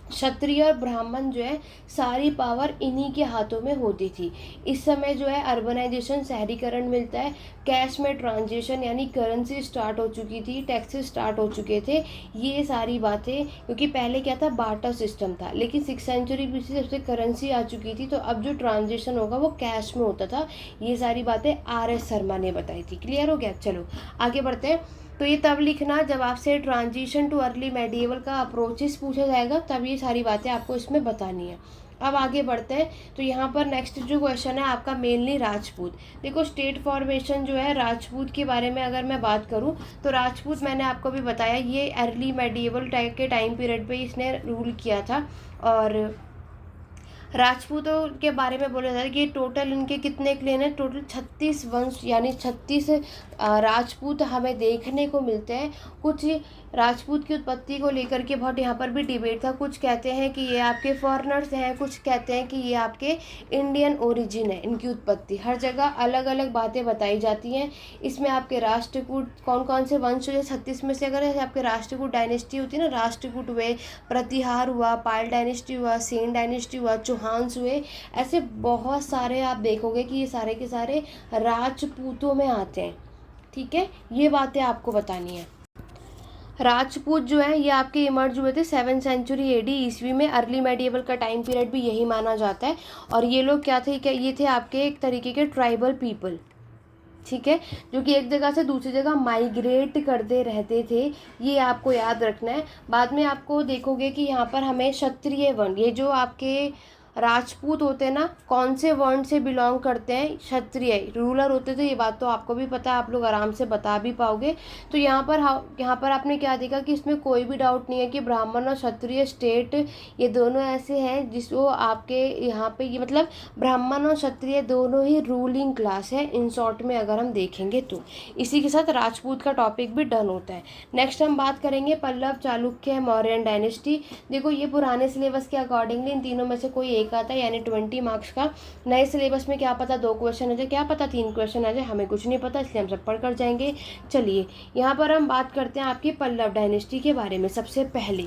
क्षत्रिय और ब्राह्मण जो है सारी पावर इन्हीं के हाथों में होती थी। इस समय जो है अर्बनाइजेशन, शहरीकरण मिलता है, कैश में ट्रांजेक्शन यानी करेंसी स्टार्ट हो चुकी थी, टैक्सेस स्टार्ट हो चुके थे, ये सारी बातें। क्योंकि पहले क्या था, बार्टर सिस्टम था, लेकिन 6th सेंचुरी BC जब से करेंसी आ चुकी थी तो अब जो ट्रांजेक्शन होगा वो कैश में होता था। ये सारी बातें RS शर्मा ने बताई थी। क्लियर हो गया? चलो आगे बढ़ते हैं। तो ये तब लिखना जब आपसे ट्रांजिशन टू अर्ली मेडिएवल का अप्रोचेस पूछा जाएगा, तब ये सारी बातें आपको इसमें बतानी है। अब आगे बढ़ते हैं। तो यहाँ पर नेक्स्ट जो क्वेश्चन है आपका मेनली राजपूत। देखो स्टेट फॉर्मेशन जो है राजपूत के बारे में अगर मैं बात करूँ तो राजपूत मैंने आपको भी बताया ये अर्ली मेडिएवल टाइप के टाइम पीरियड पे इसने रूल किया था। और राजपूतों के बारे में बोला जाता है कि टोटल इनके कितने क्लेन हैं, टोटल 36 वंश यानी 36 राजपूत हमें देखने को मिलते हैं। कुछ राजपूत की उत्पत्ति को लेकर के बहुत यहाँ पर भी डिबेट था। कुछ कहते हैं कि ये आपके फॉरेनर्स हैं, कुछ कहते हैं कि ये आपके इंडियन ओरिजिन है इनकी उत्पत्ति। हर जगह अलग अलग बातें बताई जाती हैं। इसमें आपके राष्ट्रकूट कौन कौन से वंश जो 36 में से अगर आपके राष्ट्रकूट डायनेस्टी होती है ना, राष्ट्रकूट हुए, प्रतिहार हुआ, पाल डायनेस्टी हुआ, सेन डायनेस्टी हुआ, चौहान्स हुए, ऐसे बहुत सारे आप देखोगे कि ये सारे के सारे राजपूतों में आते हैं। ठीक है, ये बातें आपको बतानी है। राजपूत जो है ये आपके इमर्ज हुए थे 7th सेंचुरी AD ईस्वी में। अर्ली मेडिएवल का टाइम पीरियड भी यही माना जाता है। और ये लोग क्या थे, क्या ये थे आपके एक तरीके के ट्राइबल पीपल, ठीक है, जो कि एक जगह से दूसरी जगह माइग्रेट करते रहते थे। ये आपको याद रखना है। बाद में आपको देखोगे कि यहाँ पर हमें क्षत्रिय वर्ण, ये जो आपके राजपूत होते हैं ना, कौन से वर्ण से बिलोंग करते हैं, क्षत्रिय रूलर होते थे। ये बात तो आपको भी पता है, आप लोग आराम से बता भी पाओगे। तो यहाँ पर आपने क्या देखा कि इसमें कोई भी डाउट नहीं है कि ब्राह्मण और क्षत्रिय स्टेट ये दोनों ऐसे हैं जिसको आपके यहाँ पे ये मतलब ब्राह्मण और क्षत्रिय दोनों ही रूलिंग क्लास है इन शॉर्ट में अगर हम देखेंगे तो। इसी के साथ राजपूत का टॉपिक भी डन होता है। नेक्स्ट हम बात करेंगे पल्लव, चालुक्य, मौर्यन डायनेस्टी। देखो ये पुराने सिलेबस के अकॉर्डिंगली इन तीनों में से कोई एक आता है, यानी 20 मार्क्स का। नए सिलेबस में क्या पता 2 क्वेश्चन आ जाए, क्या पता 3 क्वेश्चन आ जाए, हमें कुछ नहीं पता, इसलिए हम सब पढ़ कर जाएंगे। चलिए यहाँ पर हम बात करते हैं आपकी पल्लव डायनेस्टी के बारे में। सबसे पहले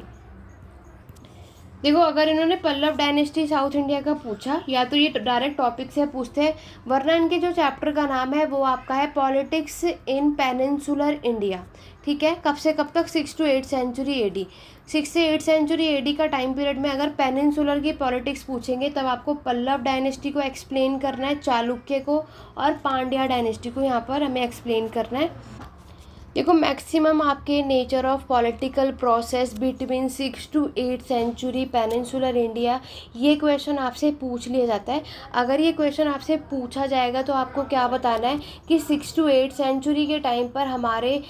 देखो अगर इन्होंने पल्लव डायनेस्टी साउथ इंडिया का पूछा, या तो ये डायरेक्ट टॉपिक से पूछते हैं, वरना इनके जो चैप्टर का नाम है वो आपका है पॉलिटिक्स इन पेनिनसुलर इंडिया। ठीक है, कब से कब तक, 6 to 8 सेंचुरी AD। 6 से 8 सेंचुरी AD का टाइम पीरियड में अगर पेनिनसुलर की पॉलिटिक्स पूछेंगे तब आपको पल्लव डायनेस्टी को एक्सप्लेन करना है, चालुक्य को और पांड्या डायनेस्टी को यहाँ पर हमें एक्सप्लेन करना है। देखो मैक्सिमम आपके nature of political process between 6 to 8 century peninsular India, ये क्वेश्चन आपसे पूछ लिया जाता है। अगर ये क्वेश्चन आपसे पूछा जाएगा तो आपको क्या बताना है कि 6 to 8 सेंचुरी के टाइम पर हमारे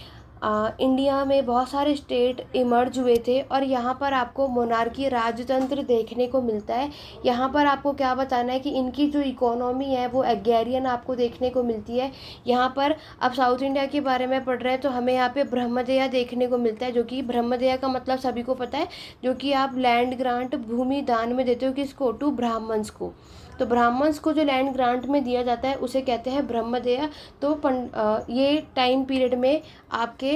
इंडिया में बहुत सारे स्टेट इमर्ज हुए थे और यहाँ पर आपको मोनार्की, राजतंत्र देखने को मिलता है। यहाँ पर आपको क्या बताना है कि इनकी जो इकोनॉमी है वो एग्रेरियन आपको देखने को मिलती है। यहाँ पर अब साउथ इंडिया के बारे में पढ़ रहे हैं तो हमें यहाँ पे ब्रह्मदया देखने को मिलता है, जो कि ब्रह्मदया का मतलब सभी को पता है, जो कि आप लैंड ग्रांट, भूमि दान में देते हो किसको, टू ब्राह्मण्स को। तो ब्राह्मण्स को जो लैंड ग्रांट में दिया जाता है उसे कहते हैं ब्रह्मदया। तो ये टाइम पीरियड में आपके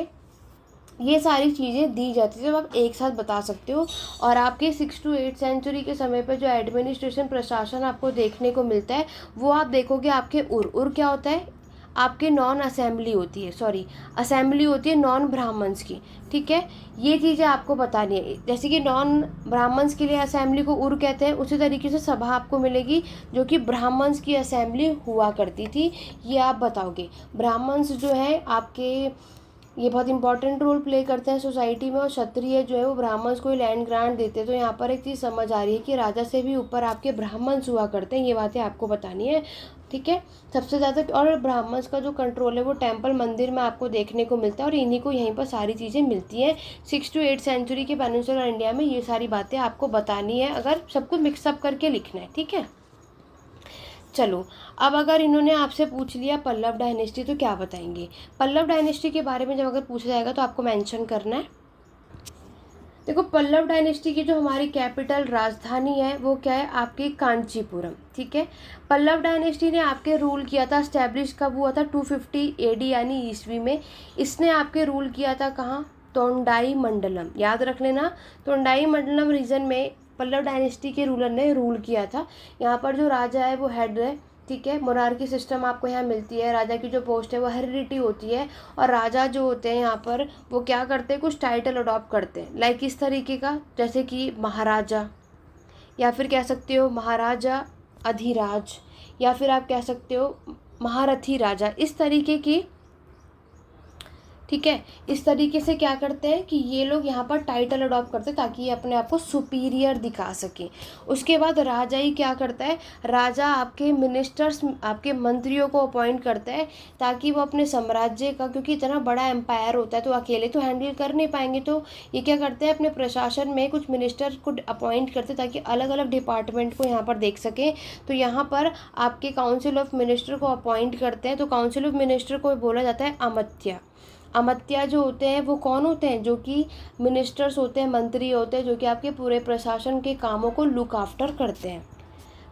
ये सारी चीज़ें दी जाती है, जब आप एक साथ बता सकते हो। और आपके 6 to 8 सेंचुरी के समय पर जो एडमिनिस्ट्रेशन, प्रशासन आपको देखने को मिलता है वो आप देखोगे आपके उर क्या होता है, आपके नॉन असेंबली होती है, सॉरी असेंबली होती है नॉन ब्राह्मण्स की। ठीक है, ये चीज़ें आपको बतानी है। जैसे कि नॉन ब्राह्मण्स के लिए असेंबली को उर कहते हैं, उसी तरीके से सभा आपको मिलेगी जो कि ब्राह्मण्स की असेंबली हुआ करती थी। ये आप बताओगे। ब्राह्मण्स जो है आपके ये बहुत इंपॉर्टेंट रोल प्ले करते हैं सोसाइटी में, और क्षत्रिय जो है वो ब्राह्मण्स को लैंड ग्रांट देते हैं। तो यहाँ पर एक चीज़ समझ आ रही है कि राजा से भी ऊपर आपके ब्राह्मण्स हुआ करते हैं। ये बातें आपको बतानी है। ठीक है, सबसे ज़्यादा और ब्राह्मण्स का जो कंट्रोल है वो टेंपल, मंदिर में आपको देखने को मिलता है, और इन्हीं को यहीं पर सारी चीज़ें मिलती हैं। 6 to 8 सेंचुरी के पेनिनसुलर इंडिया में ये सारी बातें आपको बतानी है, अगर सब कुछ मिक्सअप करके लिखना है। ठीक है, चलो अब अगर इन्होंने आपसे पूछ लिया पल्लव डायनेस्टी तो क्या बताएंगे। पल्लव डायनेस्टी के बारे में जब अगर पूछा जाएगा तो आपको मेंशन करना है। देखो पल्लव डायनेस्टी की जो हमारी कैपिटल राजधानी है वो क्या है, आपकी कांचीपुरम। ठीक है, पल्लव डायनेस्टी ने आपके रूल किया था, स्टैब्लिश कब हुआ था, 250 AD यानी ईस्वी में। इसने आपके रूल किया था कहाँ, तोंडाई मंडलम, याद रख लेना। तोंडाई मंडलम रीजन में पल्लव डायनेस्टी के रूलर ने रूल किया था। यहाँ पर जो राजा है वो हेड है, ठीक है। मोनार्की सिस्टम आपको यहाँ मिलती है, राजा की जो पोस्ट है वो हेरिडिटी होती है, और राजा जो होते हैं यहाँ पर वो क्या करते हैं, कुछ टाइटल अडॉप्ट करते हैं, लाइक इस तरीके का, जैसे कि महाराजा, या फिर कह सकते हो महाराजा अधिराज, या फिर आप कह सकते हो महारथी राजा, इस तरीके की, ठीक है। इस तरीके से क्या करते हैं कि ये लोग यहाँ पर टाइटल अडॉप्ट करते हैं ताकि ये अपने आप को सुपीरियर दिखा सकें। उसके बाद राजा ही क्या करता है, राजा आपके मिनिस्टर्स, आपके मंत्रियों को अपॉइंट करता है ताकि वो अपने साम्राज्य का, क्योंकि इतना बड़ा एम्पायर होता है तो अकेले तो हैंडल कर नहीं पाएंगे, तो ये क्या करते हैं अपने प्रशासन में कुछ मिनिस्टर को अपॉइंट करते हैं ताकि अलग अलग डिपार्टमेंट को यहाँ पर देख सकें। तो यहाँ पर आपके काउंसिल ऑफ मिनिस्टर को अपॉइंट करते हैं, तो काउंसिल ऑफ मिनिस्टर को बोला जाता है अमात्य। अमात्य जो होते हैं वो कौन होते हैं, जो कि मिनिस्टर्स होते हैं, मंत्री होते हैं, जो कि आपके पूरे प्रशासन के कामों को लुक आफ्टर करते हैं।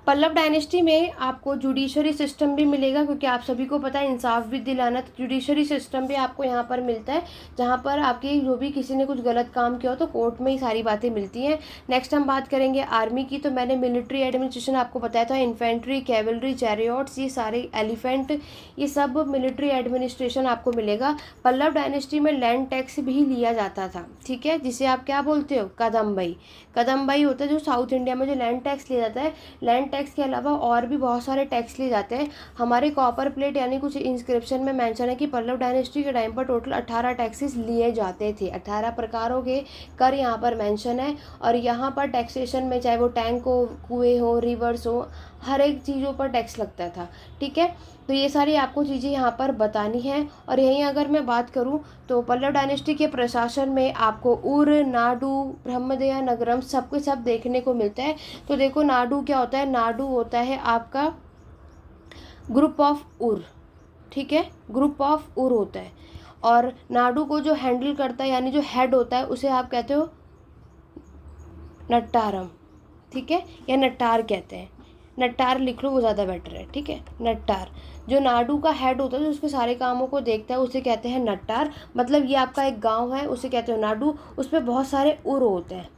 पल्लव डायनेस्टी में आपको जुडिशरी सिस्टम भी मिलेगा, क्योंकि आप सभी को पता है इंसाफ भी दिलाना, तो जुडिशरी सिस्टम भी आपको यहाँ पर मिलता है, जहाँ पर आपकी जो भी किसी ने कुछ गलत काम किया हो तो कोर्ट में ही सारी बातें मिलती हैं। नेक्स्ट हम बात करेंगे आर्मी की, तो मैंने मिलिट्री एडमिनिस्ट्रेशन आपको बताया था, इन्फेंट्री, कैवलरी, चैरियट्स, ये सारे एलिफेंट, ये सब मिलिट्री एडमिनिस्ट्रेशन आपको मिलेगा। पल्लव डायनेस्टी में लैंड टैक्स भी लिया जाता था, ठीक है, जिसे आप क्या बोलते हो, कदम्बई। कदम्बई होता है जो साउथ इंडिया में जो लैंड टैक्स लिया जाता है। लैंड टैक्स के अलावा और भी बहुत सारे टैक्स लिए जाते हैं। हमारे कॉपर प्लेट यानी कुछ इंस्क्रिप्शन में मेंशन है कि पल्लव डायनेस्टी के टाइम पर टोटल 18 टैक्सेस लिए जाते थे, 18 प्रकारों के कर यहाँ पर मेंशन है। और यहाँ पर टैक्सेशन में चाहे वो टैंक हो, कुएँ हो, रिवर्स हो, हर एक चीज़ों पर टैक्स लगता था, ठीक है। तो ये सारी आपको चीज़ें यहाँ पर बतानी है। और यहीं अगर मैं बात करूँ तो पल्लव डायनेस्टी के प्रशासन में आपको उर, नाडु, ब्रह्मदेया, नगरम सब के सब देखने को मिलता है। तो देखो नाडु क्या होता है, नाडु होता है आपका ग्रुप ऑफ उर, ठीक है, ग्रुप ऑफ उर होता है। और नाडु को जो हैंडल करता है यानी जो हेड होता है उसे आप कहते हो नट्टारम, ठीक है, या नट्टार कहते हैं। नट्टार लिख लो, वो ज़्यादा बेटर है, ठीक है। नट्टार जो नाडु का हेड होता है, जो उसके सारे कामों को देखता है, उसे कहते हैं नट्टार। मतलब ये आपका एक गांव है, उसे कहते हो नाडु, उस पर बहुत सारे उर होते हैं।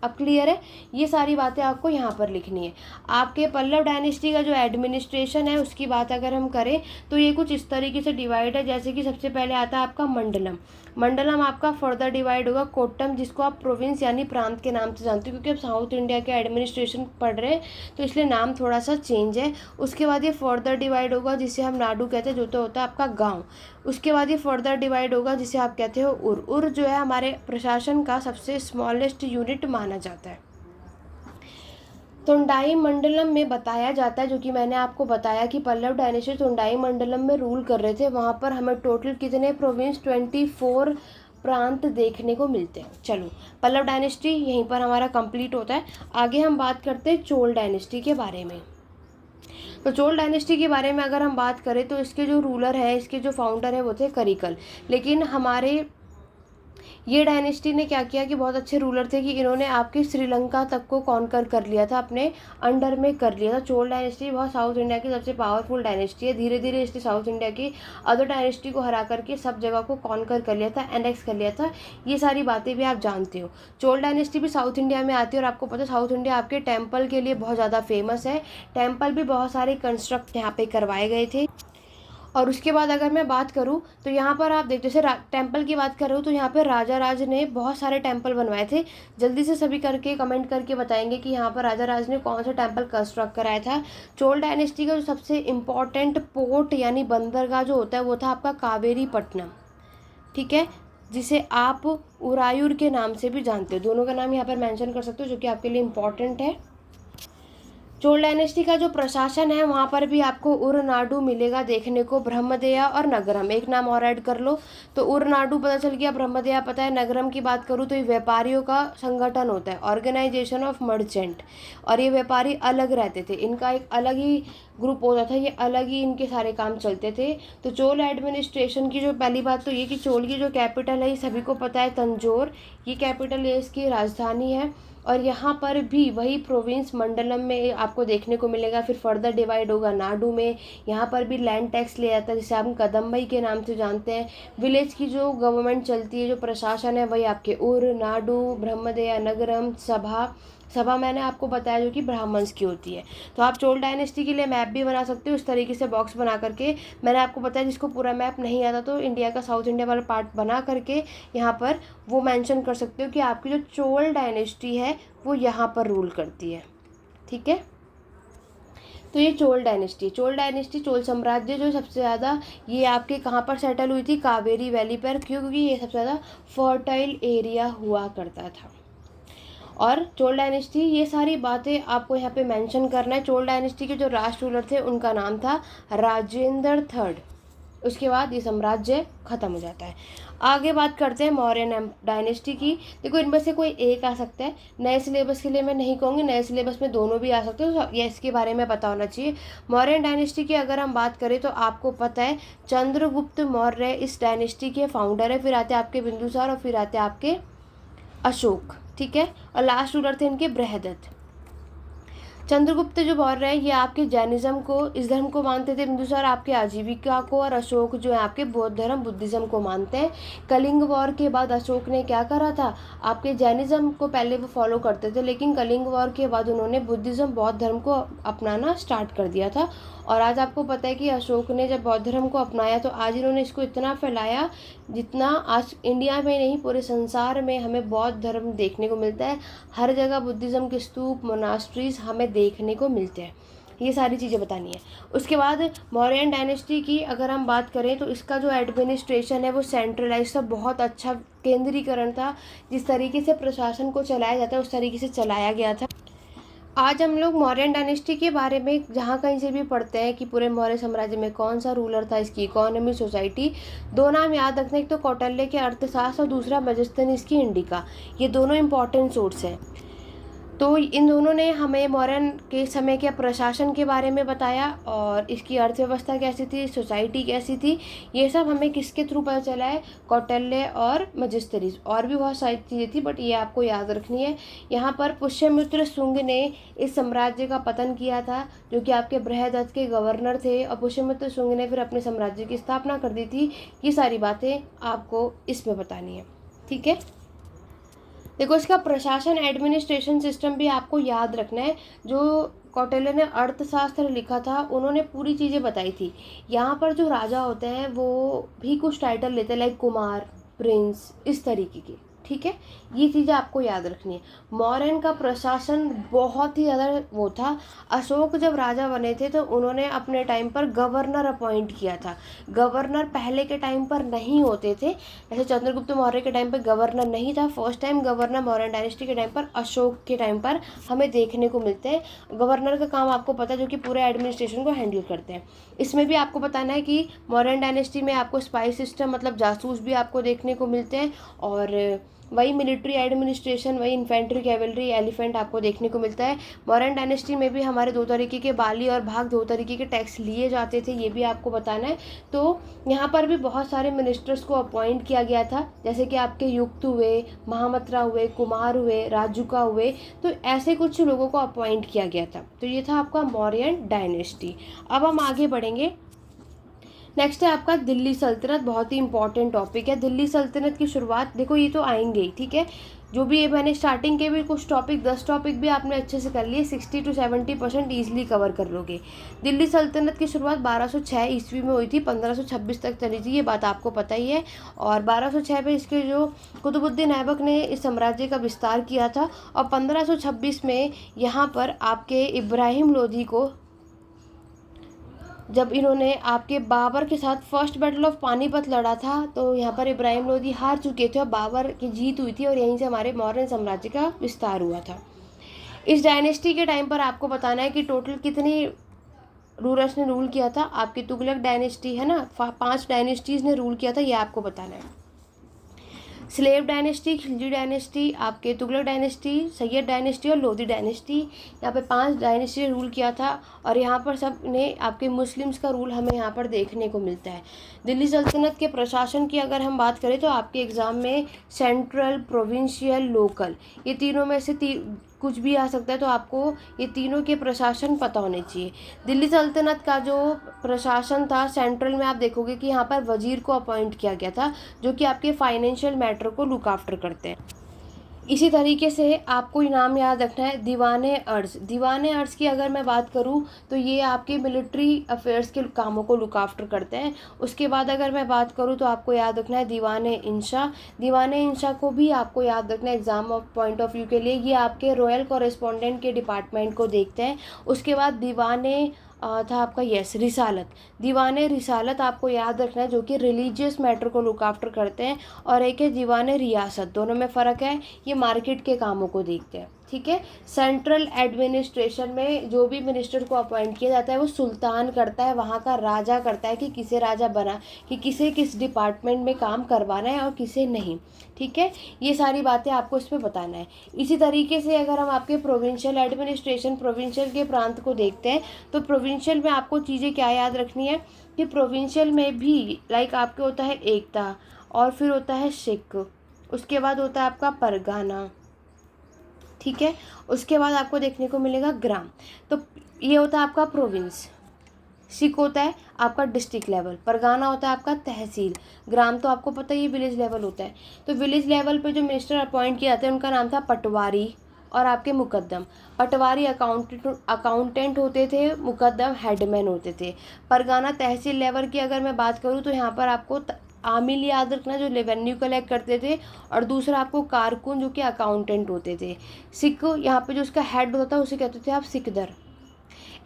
अब क्लियर है, ये सारी बातें आपको यहाँ पर लिखनी है। आपके पल्लव डायनेस्टी का जो एडमिनिस्ट्रेशन है उसकी बात अगर हम करें तो ये कुछ इस तरीके से डिवाइड है, जैसे कि सबसे पहले आता है आपका मंडलम। मंडलम आपका फर्दर डिवाइड होगा कोट्टम, जिसको आप प्रोविंस यानी प्रांत के नाम से जानते हो, क्योंकि अब साउथ इंडिया के एडमिनिस्ट्रेशन पढ़ रहे हैं तो इसलिए नाम थोड़ा सा चेंज है। उसके बाद ये फर्दर डिवाइड होगा जिसे हम नाडु कहते हैं, जो तो होता है आपका गाँव। उसके बाद ये फर्दर डिवाइड होगा जिसे आप कहते हो उर। उर जो है हमारे प्रशासन का सबसे स्मॉलेस्ट यूनिट माना जाता है। तोंडाई मंडलम में बताया जाता है, जो कि मैंने आपको बताया कि पल्लव डायनेस्टी तोंडाई मंडलम में रूल कर रहे थे। वहाँ पर हमें टोटल कितने प्रोविंस, 24 प्रांत देखने को मिलते हैं। चलो, पल्लव डायनेस्टी यहीं पर हमारा कंप्लीट होता है। आगे हम बात करते हैं चोल डायनेस्टी के बारे में। तो चोल डायनेस्टी के बारे में अगर हम बात करें तो इसके जो रूलर है, इसके जो फाउंडर है वो थे करिकल। लेकिन हमारे ये डायनेस्टी ने क्या किया कि बहुत अच्छे रूलर थे कि इन्होंने आपके श्रीलंका तक को कॉन्कर कर लिया था, अपने अंडर में कर लिया था। चोल डायनेस्टी बहुत साउथ इंडिया की सबसे पावरफुल डायनेस्टी है। धीरे धीरे इसने साउथ इंडिया की अदर डायनेस्टी को हरा करके सब जगह को कॉन्कर कर लिया था, एनेक्स कर लिया था। ये सारी बातें भी आप जानते हो। चोल डायनेस्टी भी साउथ इंडिया में आती है और आपको पता है साउथ इंडिया आपके टेम्पल के लिए बहुत ज़्यादा फेमस है। टेम्पल भी बहुत सारे कंस्ट्रक्ट यहाँ पे करवाए गए थे। और उसके बाद अगर मैं बात करूँ तो यहाँ पर आप देखते, जैसे टेम्पल की बात कर रहे हो तो यहाँ पर राजा राज ने बहुत सारे टेम्पल बनवाए थे। जल्दी से सभी करके कमेंट करके बताएंगे कि यहाँ पर राजा राज ने कौन सा टेम्पल कंस्ट्रक्ट कराया था। चोल डायनेस्टी का जो सबसे इम्पॉर्टेंट पोर्ट यानी बंदरगाह जो होता है वो था आपका कावेरी पट्टनम, ठीक है, जिसे आप उरायूर के नाम से भी जानते हो। दोनों का नाम यहाँ पर मेंशन कर सकते हो, जो कि आपके लिए इम्पॉर्टेंट है। चोल डायनेस्टी का जो प्रशासन है वहाँ पर भी आपको उरनाडु मिलेगा देखने को, ब्रह्मदेया और नगरम। एक नाम और ऐड कर लो, तो उरनाडु पता चल गया, ब्रह्मदेया पता है। नगरम की बात करूँ तो ये व्यापारियों का संगठन होता है, ऑर्गेनाइजेशन ऑफ मर्चेंट। और ये व्यापारी अलग रहते थे, इनका एक अलग ही ग्रुप होता था, ये अलग ही इनके सारे काम चलते थे। तो चोल एडमिनिस्ट्रेशन की जो पहली बात तो ये कि चोल की जो कैपिटल है ये सभी को पता है, तंजौर, ये कैपिटल है, इसकी राजधानी है। और यहाँ पर भी वही प्रोविंस मंडलम में आपको देखने को मिलेगा। फिर फर्दर डिवाइड होगा नाडु में, यहाँ पर भी लैंड टैक्स ले जाता है जिसे हम कदम्बई के नाम से जानते हैं। विलेज की जो गवर्नमेंट चलती है, जो प्रशासन है, वही आपके उर, नाडु, ब्रह्मदेया नगरम, सभा। सभा मैंने आपको बताया जो कि ब्राह्मण्स की होती है। तो आप चोल डायनेस्टी के लिए मैप भी बना सकते हो इस तरीके से बॉक्स बना करके। मैंने आपको बताया जिसको पूरा मैप नहीं आता तो इंडिया का साउथ इंडिया वाला पार्ट बना करके यहाँ पर वो मेंशन कर सकते हो कि आपकी जो चोल डायनेस्टी है वो यहाँ पर रूल करती है। ठीक है, तो ये चोल डायनेस्टी, चोल साम्राज्य जो सबसे ज़्यादा ये आपके कहाँ पर सेटल हुई थी, कावेरी वैली पर। क्यों? क्योंकि ये सबसे ज़्यादा फर्टाइल एरिया हुआ करता था। और चोल डायनेस्टी, ये सारी बातें आपको यहाँ पे मेंशन करना है। चोल डायनेस्टी के जो राष्ट्र रूलर थे उनका नाम था राजेंद्र थर्ड। उसके बाद ये साम्राज्य खत्म हो जाता है। आगे बात करते हैं मौर्यन डायनेस्टी की। देखो इनमें से कोई एक आ सकता है, नए सिलेबस के लिए मैं नहीं कहूँगी, नए सिलेबस में दोनों भी आ सकते हो, ये इसके बारे में पता होना चाहिए। मौर्यन डायनेस्टी की अगर हम बात करें तो आपको पता है चंद्रगुप्त मौर्य इस डायनेस्टी के फाउंडर है। फिर आते आपके बिंदुसार और फिर आते आपके अशोक। ठीक है, और लास्ट रूलर थे इनके बृहदत्त। चंद्रगुप्त जो मौर्य है ये आपके जैनिज्म को, इस धर्म को मानते थे। बिंदुसार आपके आजीविका को, और अशोक जो है आपके बौद्ध धर्म बुद्धिज्म को मानते हैं। कलिंग वॉर के बाद अशोक ने क्या करा था, आपके जैनिज्म को पहले वो फॉलो करते थे, लेकिन कलिंग वॉर के बाद उन्होंने बुद्धिज्म बौद्ध धर्म को अपनाना स्टार्ट कर दिया था। और आज आपको पता है कि अशोक ने जब बौद्ध धर्म को अपनाया तो आज इन्होंने इसको इतना फैलाया जितना आज इंडिया में नहीं पूरे संसार में हमें बौद्ध धर्म देखने को मिलता है। हर जगह बुद्धिज्म के स्तूप, मोनास्ट्रीज हमें देखने को मिलते हैं। ये सारी चीज़ें बतानी है। उसके बाद मौर्यन डायनेस्टी की अगर हम बात करें तो इसका जो एडमिनिस्ट्रेशन है वो सेंट्रलाइज था, बहुत अच्छा केंद्रीकरण था। जिस तरीके से प्रशासन को चलाया जाता है उस तरीके से चलाया गया था। आज हम लोग मौर्यन डायनेस्टी के बारे में जहाँ कहीं से भी पढ़ते हैं कि पूरे मौर्य साम्राज्य में कौन सा रूलर था, इसकी इकोनॉमी, सोसाइटी, दो नाम याद रखने, एक तो कौटिल्य के अर्थशास्त्र और दूसरा मेजिस्थनीज की इंडिका। ये दोनों इंपॉर्टेंट सोर्स हैं। तो इन दोनों ने हमें मौर्यन के समय के प्रशासन के बारे में बताया और इसकी अर्थव्यवस्था कैसी थी, सोसाइटी कैसी थी, ये सब हमें किसके थ्रू पता चला है, कौटिल्य और मेजिस्थनीज। और भी बहुत सारी चीज़ें थी बट ये आपको याद रखनी है। यहाँ पर पुष्यमित्र शुंग ने इस साम्राज्य का पतन किया था, जो कि आपके बृहदत्त के गवर्नर थे, और पुष्यमित्र शुंग ने फिर अपने साम्राज्य की स्थापना कर दी थी। ये सारी बातें आपको इसमें बतानी है। ठीक है, देखो इसका प्रशासन, एडमिनिस्ट्रेशन सिस्टम भी आपको याद रखना है। जो कौटिल्य ने अर्थशास्त्र लिखा था उन्होंने पूरी चीज़ें बताई थी। यहाँ पर जो राजा होते हैं वो भी कुछ टाइटल लेते हैं, लाइक कुमार, प्रिंस, इस तरीके के। ठीक है, ये चीज़ें आपको याद रखनी है। मौर्यन का प्रशासन बहुत ही ज़्यादा वो था। अशोक जब राजा बने थे तो उन्होंने अपने टाइम पर गवर्नर अपॉइंट किया था। गवर्नर पहले के टाइम पर नहीं होते थे, जैसे चंद्रगुप्त मौर्य के टाइम पर गवर्नर नहीं था। First time governor Mauryan dynasty के टाइम पर, अशोक के टाइम पर हमें देखने को मिलते हैं। गवर्नर का काम आपको पता है, जो कि पूरे एडमिनिस्ट्रेशन को हैंडल करते हैं। इसमें भी आपको बताना है कि मौर्यन डायनेस्टी में आपको स्पाई सिस्टम, मतलब जासूस भी आपको देखने को मिलते हैं, और वही मिलिट्री एडमिनिस्ट्रेशन, वही इन्फेंट्री, कैवलरी, एलिफेंट आपको देखने को मिलता है। मॉडर्न डायनेस्टी में भी हमारे दो तरीके के बाली और भाग, दो तरीके के टैक्स लिए जाते थे, ये भी आपको बताना है। तो यहाँ पर भी बहुत सारे मिनिस्टर्स को अपॉइंट किया गया था, जैसे कि आपके युक्त हुए, महामत्रा हुए, कुमार हुए, राजुका हुए, तो ऐसे कुछ लोगों को अपॉइंट किया गया था। तो ये था आपका मौर्यन डायनेस्टी। अब हम आगे बढ़ेंगे। नेक्स्ट है आपका दिल्ली सल्तनत, बहुत ही इंपॉर्टेंट टॉपिक है। दिल्ली सल्तनत की शुरुआत, देखो ये तो आएंगे ही, ठीक है, जो भी ये मैंने स्टार्टिंग के भी कुछ टॉपिक, 10 टॉपिक भी आपने अच्छे से कर लिए, 60 to 70% ईजिली कवर कर लोगे। दिल्ली सल्तनत की शुरुआत 1206 ईस्वी में हुई थी, 1526 तक चली थी, ये बात आपको पता ही है। और 1206 में इसके जो कुतुबुद्दीन ऐबक ने इस साम्राज्य का विस्तार किया था, और 1526 में यहाँ पर आपके इब्राहिम लोधी को, जब इन्होंने आपके बाबर के साथ फर्स्ट बैटल ऑफ पानीपत लड़ा था, तो यहाँ पर इब्राहिम लोधी हार चुके थे और बाबर की जीत हुई थी, और यहीं से हमारे मौर्य साम्राज्य का विस्तार हुआ था। इस डायनेस्टी के टाइम पर आपको बताना है कि टोटल कितनी रूलर्स ने रूल किया था। आपकी तुगलक डायनेस्टी है ना, 5 डायनेस्टीज़ ने रूल किया था, ये आपको बताना है। स्लेव डायनेस्टी, खिलजी डायनेस्टी, आपके तुगलक डायनेस्टी, सैयद डायनेस्टी और लोधी डायनेस्टी, यहाँ पे 5 डायनेस्टी रूल किया था। और यहाँ पर सब ने आपके मुस्लिम्स का रूल हमें यहाँ पर देखने को मिलता है। दिल्ली सल्तनत के प्रशासन की अगर हम बात करें तो आपके एग्ज़ाम में सेंट्रल, प्रोविंशियल, लोकल, ये तीनों में से कुछ भी आ सकता है, तो आपको ये तीनों के प्रशासन पता होने चाहिए। दिल्ली सल्तनत का जो प्रशासन था सेंट्रल में, आप देखोगे कि यहाँ पर वजीर को अपॉइंट किया गया था, जो कि आपके फाइनेंशियल मैटर को लुक आफ्टर करते हैं। इसी तरीके से आपको नाम याद रखना है दीवाने अर्ज। दीवाने अर्ज की अगर मैं बात करूं तो ये आपके मिलिट्री अफेयर्स के कामों को लुक आफ्टर करते हैं। उसके बाद अगर मैं बात करूं तो आपको याद रखना है दीवाने इंशा। दीवाने इंशा को भी आपको याद रखना है एग्जाम पॉइंट ऑफ व्यू के लिए, ये आपके रॉयल कॉरेस्पॉन्डेंट के डिपार्टमेंट को देखते हैं। उसके बाद दीवाने था आपका रिसालत। दीवाने रिसालत आपको याद रखना है, जो कि रिलीजियस मैटर को लुक आफ्टर करते हैं। और एक है दीवाने रियासत, दोनों में फ़र्क है, ये मार्केट के कामों को देखते हैं। ठीक है। सेंट्रल एडमिनिस्ट्रेशन में जो भी मिनिस्टर को अपॉइंट किया जाता है वो सुल्तान करता है, वहाँ का राजा करता है कि किसे राजा बना, कि किसे किस डिपार्टमेंट में काम करवाना है और किसे नहीं। ठीक है, ये सारी बातें आपको इसमें बताना है। इसी तरीके से अगर हम आपके प्रोविंशियल एडमिनिस्ट्रेशन, प्रोविंशियल के प्रांत को देखते हैं, तो प्रोविंशियल में आपको चीज़ें क्या याद रखनी है कि प्रोविंशियल में भी लाइक आपके होता है एकता, और फिर होता है सिख, उसके बाद होता है आपका परगाना। ठीक है, उसके बाद आपको देखने को मिलेगा ग्राम। तो ये होता है आपका प्रोविंस। सिख होता है आपका डिस्ट्रिक्ट लेवल, परगाना होता है आपका तहसील, ग्राम तो आपको पता ही है विलेज लेवल होता है। तो विलेज लेवल पे जो मिनिस्टर अपॉइंट किए जाते हैं उनका नाम था पटवारी और आपके मुकद्दम। पटवारी अकाउंटेंट होते थे, मुकद्दम हेडमैन होते थे। परगाना तहसील लेवल की अगर मैं बात करूँ तो यहाँ पर आपको आमिल याद रखना, जो रेवेन्यू कलेक्ट करते थे, और दूसरा आपको कारकुन, जो कि अकाउंटेंट होते थे। सिख यहाँ पे जो उसका हेड होता था उसे कहते थे आप सिकदर।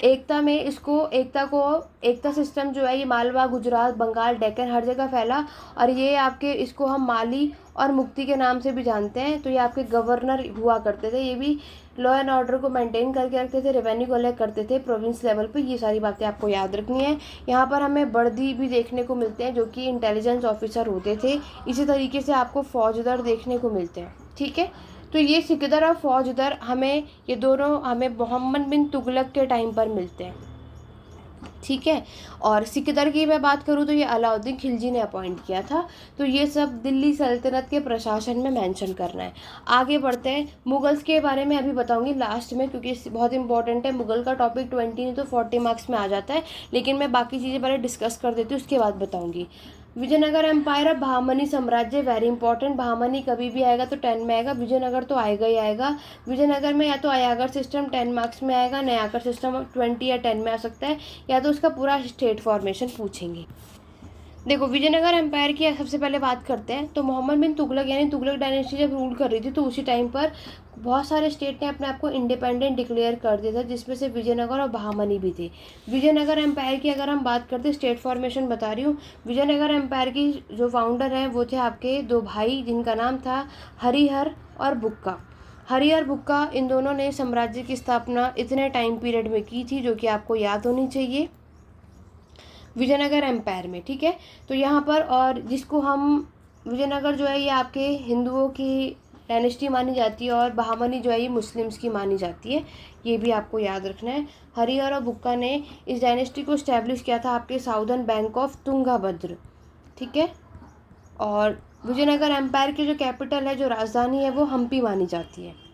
एकता में एकता सिस्टम जो है ये मालवा, गुजरात, बंगाल, डेक्कन हर जगह फैला, और ये आपके इसको हम माली और मुक्ति के नाम से भी जानते हैं। तो ये आपके गवर्नर हुआ करते थे, ये भी लॉ एंड ऑर्डर को मेंटेन करके रखते थे, रेवेन्यू कलेक्ट करते थे प्रोविंस लेवल पे। ये सारी बातें आपको याद रखनी है। यहाँ पर हमें बर्दी भी देखने को मिलते हैं, जो कि इंटेलिजेंस ऑफिसर होते थे। इसी तरीके से आपको फौजदार देखने को मिलते हैं। ठीक है, तो ये सिकदर और फौजदार ये दोनों हमें मोहम्मद बिन तुगलक के टाइम पर मिलते हैं। ठीक है, और सिकदर की मैं बात करूँ तो ये अलाउद्दीन खिलजी ने अपॉइंट किया था। तो ये सब दिल्ली सल्तनत के प्रशासन में मेंशन करना है। आगे बढ़ते हैं, मुगल्स के बारे में अभी बताऊंगी लास्ट में, क्योंकि बहुत इंपॉर्टेंट है। मुगल का टॉपिक 20 नहीं तो 40 मार्क्स में आ जाता है, लेकिन मैं बाकी चीज़ें पहले डिस्कस कर देती हूँ, उसके बाद बताऊँगी। विजयनगर एम्पायर और बहामनी साम्राज्य, वेरी इंपॉर्टेंट। बहामनी कभी भी आएगा तो 10 में आएगा, विजयनगर तो आएगा ही आएगा। विजयनगर में या तो अयागर सिस्टम 10 मार्क्स में आएगा, नयागर सिस्टम 20 या 10 में आ सकता है, या तो उसका पूरा स्टेट फॉर्मेशन पूछेंगे। देखो, विजयनगर एम्पायर की सबसे पहले बात करते हैं। तो मोहम्मद बिन तुगलक यानी तुगलक डायनेस्टी जब रूल कर रही थी तो उसी टाइम पर बहुत सारे स्टेट ने अपने आप को इंडिपेंडेंट डिक्लेयर कर दिया था, जिसमें से विजयनगर और बहामनी भी थे। विजयनगर एम्पायर की अगर हम बात करते हैं, स्टेट फॉर्मेशन बता रही हूँ। विजयनगर एम्पायर की जो फाउंडर हैं वो थे आपके 2 भाई, जिनका नाम था हरिहर और बुक्का। हरिहर बुक्का, इन दोनों ने साम्राज्य की स्थापना इतने टाइम पीरियड में की थी, जो कि आपको याद होनी चाहिए, विजयनगर एम्पायर में। ठीक है, तो यहाँ पर और जिसको हम विजयनगर जो है ये आपके हिंदुओं की डायनेस्टी मानी जाती है, और बहामनी जो है ये मुस्लिम्स की मानी जाती है। ये भी आपको याद रखना है। हरिहर और बुक्का ने इस डायनेस्टी को इस्टेब्लिश किया था आपके साउदर्न बैंक ऑफ तुंगाभद्र। ठीक है, और विजयनगर एम्पायर की जो कैपिटल है, जो राजधानी है, वो हम्पी मानी जाती है।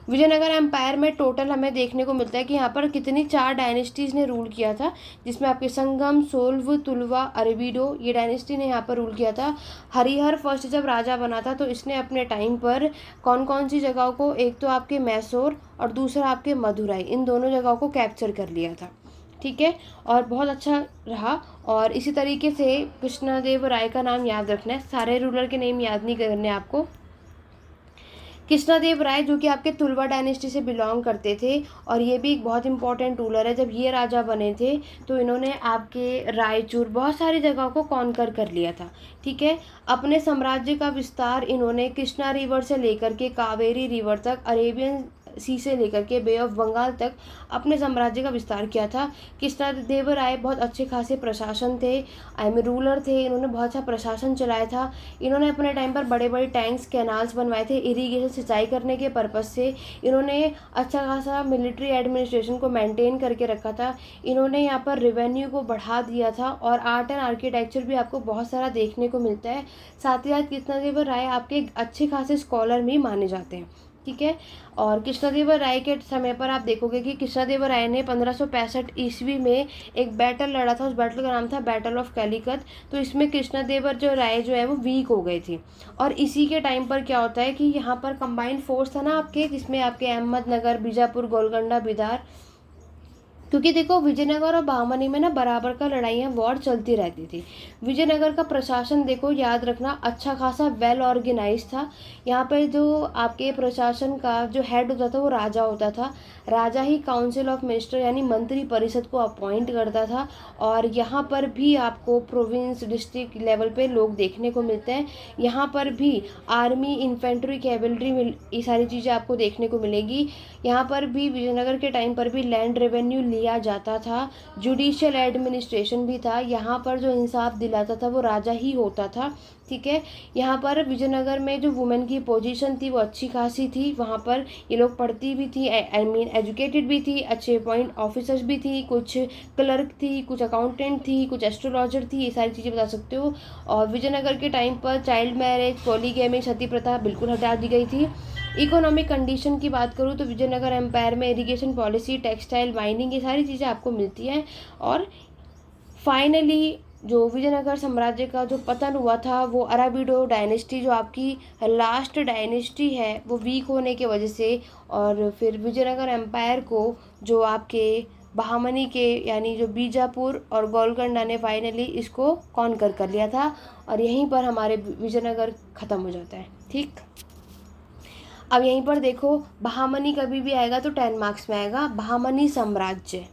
विजयनगर एम्पायर में टोटल हमें देखने को मिलता है कि यहाँ पर कितनी 4 डायनेस्टीज़ ने रूल किया था, जिसमें आपके संगम, सोल्व, तुलवा, अरबीडो, ये डायनेस्टी ने यहाँ पर रूल किया था। हरिहर फर्स्ट जब राजा बना था तो इसने अपने टाइम पर कौन कौन सी जगहों को, एक तो आपके मैसूर और दूसरा आपके मदुराई, इन दोनों जगहों को कैप्चर कर लिया था। ठीक है, और बहुत अच्छा रहा। और इसी तरीके से कृष्णदेव राय का नाम याद रखना है, सारे रूलर के नेम याद नहीं करने आपको। कृष्णदेव राय जो कि आपके तुलवा डायनेस्टी से बिलोंग करते थे, और ये भी एक बहुत इंपॉर्टेंट रूलर है। जब ये राजा बने थे तो इन्होंने आपके रायचूर, बहुत सारी जगहों को कॉन्कर कर लिया था। ठीक है, अपने साम्राज्य का विस्तार इन्होंने कृष्णा रिवर से लेकर के कावेरी रिवर तक, अरेबियन सी से लेकर के बे ऑफ बंगाल तक अपने साम्राज्य का विस्तार किया था। कृष्णदेवराय बहुत अच्छे खासे प्रशासन थे, रूलर थे, इन्होंने बहुत अच्छा प्रशासन चलाया था। इन्होंने अपने टाइम पर बड़े बड़े टैंक्स, कैनाल्स बनवाए थे इरीगेशन, सिंचाई करने के पर्पज़ से। इन्होंने अच्छा खासा मिलिट्री एडमिनिस्ट्रेशन को मेंटेन करके रखा था। इन्होंने यहाँ पर रेवेन्यू को बढ़ा दिया था और आर्ट एंड आर्किटेक्चर भी आपको बहुत सारा देखने को मिलता है। साथ ही साथ कृष्णदेवराय आपके एक अच्छे खासे स्कॉलर भी माने जाते हैं, ठीक है। और कृष्णदेवराय के समय पर आप देखोगे कि कृष्णदेवराय ने 1565 ईस्वी में एक बैटल लड़ा था। उस बैटल का नाम था बैटल ऑफ कैलिकट। तो इसमें कृष्णदेव जो राय जो है वो वीक हो गए थे। और इसी के टाइम पर क्या होता है कि यहाँ पर कंबाइंड फोर्स था ना आपके, जिसमें आपके अहमदनगर, बीजापुर, गोलकोंडा, बिदार, क्योंकि देखो विजयनगर और बहामनी में ना बराबर का लड़ाइयाँ, वॉर चलती रहती थी। विजयनगर का प्रशासन देखो याद रखना अच्छा खासा वेल ऑर्गेनाइज था। यहाँ पे जो आपके प्रशासन का जो हेड होता था वो राजा होता था। राजा ही काउंसिल ऑफ मिनिस्टर यानी मंत्री परिषद को अपॉइंट करता था। और यहाँ पर भी आपको प्रोविंस, डिस्ट्रिक्ट लेवल पे लोग देखने को मिलते हैं। यहाँ पर भी आर्मी, इन्फेंट्री, कैवलरी, ये सारी चीज़ें आपको देखने को मिलेगी। यहाँ पर भी विजयनगर के टाइम पर भी लैंड रेवेन्यू लिया जाता था। जुडिशियल एडमिनिस्ट्रेशन भी था। यहाँ पर जो इंसाफ दिलाता था वो राजा ही होता था, ठीक है। यहाँ पर विजयनगर में जो वुमेन की पोजीशन थी वो अच्छी खासी थी। वहाँ पर ये लोग पढ़ती भी थी, आई मीन एजुकेटेड भी थी, अच्छे पॉइंट ऑफिसर्स भी थी, कुछ क्लर्क थी, कुछ अकाउंटेंट थी, कुछ एस्ट्रोलॉजर थी, ये सारी चीज़ें बता सकते हो। और विजयनगर के टाइम पर चाइल्ड मैरिज, पॉलीगैमी, सती प्रथा बिल्कुल हटा दी गई थी। इकोनॉमिक कंडीशन की बात करूँ तो विजयनगर एम्पायर में इरिगेशन पॉलिसी, टेक्सटाइल, माइनिंग, ये सारी चीज़ें आपको मिलती हैं। और फाइनली जो विजयनगर साम्राज्य का जो पतन हुआ था वो अराबिडो डायनेस्टी, जो आपकी लास्ट डायनेस्टी है, वो वीक होने की वजह से, और फिर विजयनगर एम्पायर को जो आपके बहामनी के यानी जो बीजापुर और गोलकोंडा ने फाइनली इसको कॉन्कर कर लिया था। और यहीं पर हमारे विजयनगर ख़त्म हो जाता है, ठीक। अब यहीं पर देखो बहामनी कभी भी आएगा तो 10 मार्क्स में आएगा। बहामनी साम्राज्य,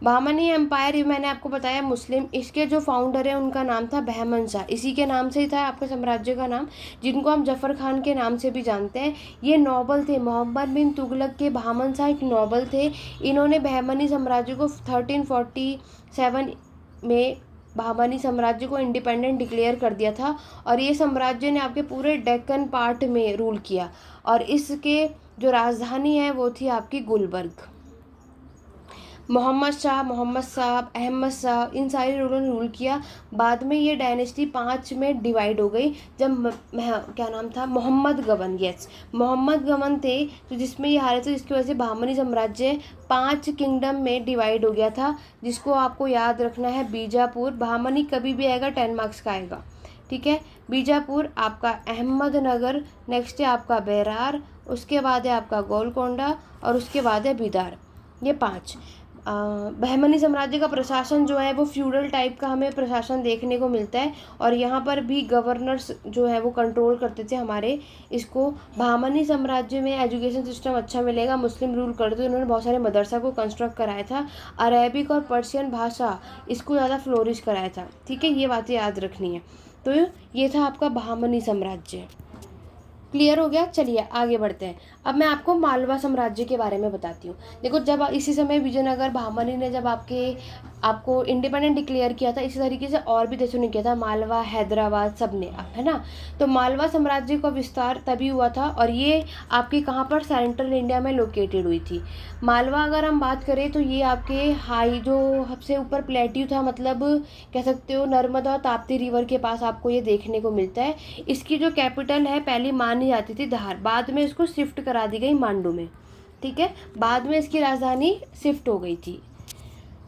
बहामनी एम्पायर, ये मैंने आपको बताया मुस्लिम, इसके जो फाउंडर हैं उनका नाम था बहमन शाह, इसी के नाम से ही था आपके साम्राज्य का नाम, जिनको हम जफ़र खान के नाम से भी जानते हैं। ये नोबल थे, मोहम्मद बिन तुगलक के बहामन शाह एक नोबल थे। इन्होंने बहमनी साम्राज्य को 1347 में बहामनी साम्राज्य को इंडिपेंडेंट डिक्लेयर कर दिया था। और ये साम्राज्य ने आपके पूरे डेक्कन पार्ट में रूल किया। और इसके जो राजधानी है वो थी आपकी गुलबर्ग। मोहम्मद शाह, मोहम्मद साहब, अहमद शाह, इन सारे रूलरों ने रूल किया। बाद में ये डायनेस्टी 5 में डिवाइड हो गई जब क्या नाम था, मोहम्मद गबन, यस मोहम्मद गबन थे, तो जिसमें ये हारे थे, जिसकी वजह से बहामनी साम्राज्य 5 किंगडम में डिवाइड हो गया था, जिसको आपको याद रखना है बीजापुर। बहामनी कभी भी आएगा 10 मार्क्स का आएगा, ठीक है। बीजापुर आपका अहमदनगर, नेक्स्ट है आपका बेरार, उसके बाद है आपका गोलकोंडा और उसके बाद है बिदार, ये 5। बहमनी साम्राज्य का प्रशासन जो है वो फ्यूडल टाइप का हमें प्रशासन देखने को मिलता है। और यहाँ पर भी गवर्नर्स जो है वो कंट्रोल करते थे हमारे इसको। बहामनी साम्राज्य में एजुकेशन सिस्टम अच्छा मिलेगा, मुस्लिम रूल करते थे, उन्होंने बहुत सारे मदरसा को कंस्ट्रक्ट कराया था। अरेबिक और पर्शियन भाषा इसको ज़्यादा फ्लोरिश कराया था, ठीक है, ये बातें याद रखनी है। तो ये था आपका बहामनी साम्राज्य, क्लियर हो गया। चलिए आगे बढ़ते हैं। अब मैं आपको मालवा साम्राज्य के बारे में बताती हूँ। देखो जब इसी समय विजयनगर बहामनी ने जब आपको इंडिपेंडेंट डिक्लेयर किया था, इसी तरीके से और भी देशों ने किया था, मालवा, हैदराबाद, सब ने, है ना। तो मालवा साम्राज्य का विस्तार तभी हुआ था और ये आपके कहाँ पर, सेंट्रल इंडिया में लोकेटेड हुई थी। मालवा अगर हम बात करें तो ये आपके हाई जो सबसे ऊपर प्लेट्यू था, मतलब कह सकते हो नर्मदा और ताप्ती रिवर के पास आपको ये देखने को मिलता है। इसकी जो कैपिटल है पहली मानी जाती थी धार, बाद में इसको शिफ्ट करा दी गई मांडू में, ठीक है, बाद में इसकी राजधानी शिफ्ट हो गई थी।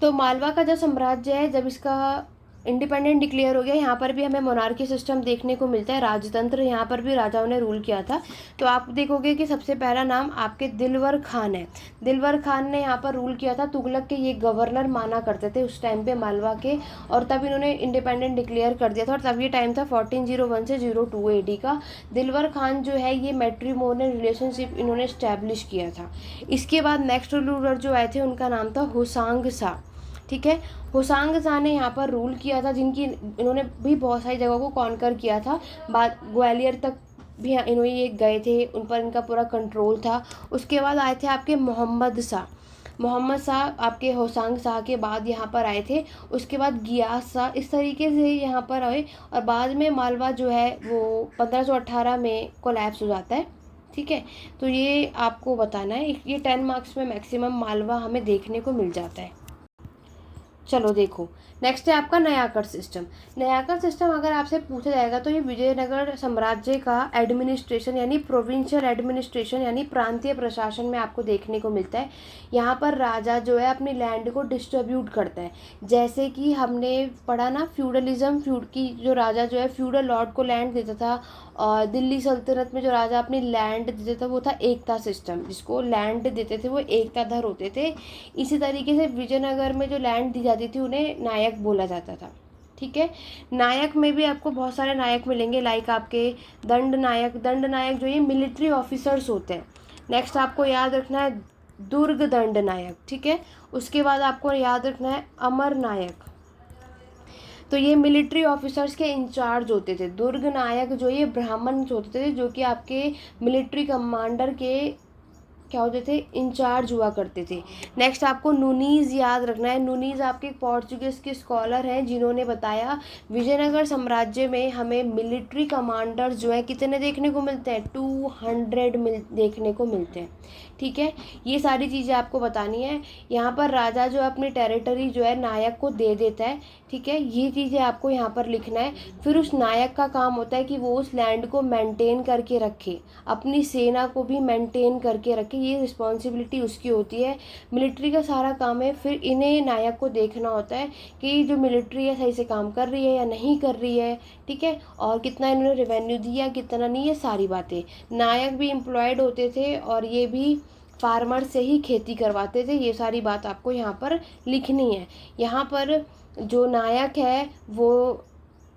तो मालवा का जो साम्राज्य है, जब इसका इंडिपेंडेंट डिक्लेयर हो गया, यहाँ पर भी हमें मोनार्की सिस्टम देखने को मिलता है, राजतंत्र, यहाँ पर भी राजाओं ने रूल किया था। तो आप देखोगे कि सबसे पहला नाम आपके दिलवर खान है। दिलवर खान ने यहाँ पर रूल किया था, तुगलक के ये गवर्नर माना करते थे उस टाइम पे मालवा के, और तब इन्होंने इंडिपेंडेंट डिक्लेयर कर दिया था। और तब ये टाइम था 1401 से 02 AD का। दिलवर खान जो है ये मैट्रिमोनियल रिलेशनशिप इन्होंने इस्टेब्लिश किया था। इसके बाद नेक्स्ट रूलर जो आए थे उनका नाम था होसांग शाह, ठीक है। होसांग शाह ने यहाँ पर रूल किया था, जिनकी इन्होंने भी बहुत सारी जगहों को कॉन्कर किया था, बाद ग्वालियर तक भी इन्होंने ये गए थे, उन पर इनका पूरा कंट्रोल था। उसके बाद आए थे आपके मोहम्मद शाह आपके होसांग शाह के बाद यहाँ पर आए थे। उसके बाद गियास शाह, इस तरीके से यहाँ पर आए। और बाद में मालवा जो है वो 1518 में कोलैप्स हो जाता है। ठीक है, तो ये आपको बताना है। ये 10 मार्क्स में मैक्सिमम मालवा हमें देखने को मिल जाता है। चलो देखो, नेक्स्ट है आपका नयाकर सिस्टम। नयाकर सिस्टम अगर आपसे पूछा जाएगा तो ये विजयनगर साम्राज्य का एडमिनिस्ट्रेशन यानी प्रोविंशियल एडमिनिस्ट्रेशन यानी प्रांतीय प्रशासन में आपको देखने को मिलता है। यहाँ पर राजा जो है अपनी लैंड को डिस्ट्रीब्यूट करता है। जैसे कि हमने पढ़ा ना फ्यूडलिज्म, की जो राजा जो है फ्यूडल लॉर्ड को लैंड देता था, और दिल्ली सल्तनत में जो राजा अपनी लैंड देता था वो था एकता सिस्टम, जिसको लैंड देते थे वो एकताधर होते थे। इसी तरीके से विजयनगर में जो लैंड दी जाती थी उन्हें नायक बोला जाता था। ठीक है, नायक में भी आपको बहुत सारे नायक मिलेंगे, लाइक आपके दंड नायक जो ये मिलिट्री ऑफिसर्स होते हैं। नेक्स्ट आपको याद रखना है दुर्ग दंड नायक। ठीक है, उसके बाद आपको याद रखना है अमर नायक। तो ये मिलिट्री ऑफिसर्स के इंचार्ज होते थे। दुर्ग नायक जो ये ब्राह्मण होते थे, जो कि आपके मिलिट्री कमांडर के क्या होते थे, इंचार्ज हुआ करते थे। नेक्स्ट आपको नुनीज़ याद रखना है। नुनीज़ आपके पोर्चुगीज़ के स्कॉलर हैं जिन्होंने बताया विजयनगर साम्राज्य में हमें मिलिट्री कमांडर्स जो है कितने देखने को मिलते हैं, 200 देखने को मिलते हैं। ठीक है, ये सारी चीज़ें आपको बतानी है। यहाँ पर राजा जो अपनी टेरिटरी जो है नायक को दे देता है। ठीक है, ये चीज़ें आपको यहाँ पर लिखना है। फिर उस नायक का काम होता है कि वो उस लैंड को मेंटेन करके रखे, अपनी सेना को भी मेंटेन करके रखे, ये रिस्पॉन्सिबिलिटी उसकी होती है। मिलिट्री का सारा काम है, फिर इन्हें नायक को देखना होता है कि जो मिलिट्री है सही से काम कर रही है या नहीं कर रही है। ठीक है, और कितना इन्होंने रेवेन्यू दिया कितना नहीं, ये सारी बातें। नायक भी एम्प्लॉयड होते थे और ये भी फार्मर से ही खेती करवाते थे। ये सारी बात आपको यहाँ पर लिखनी है। यहाँ पर जो नायक है वो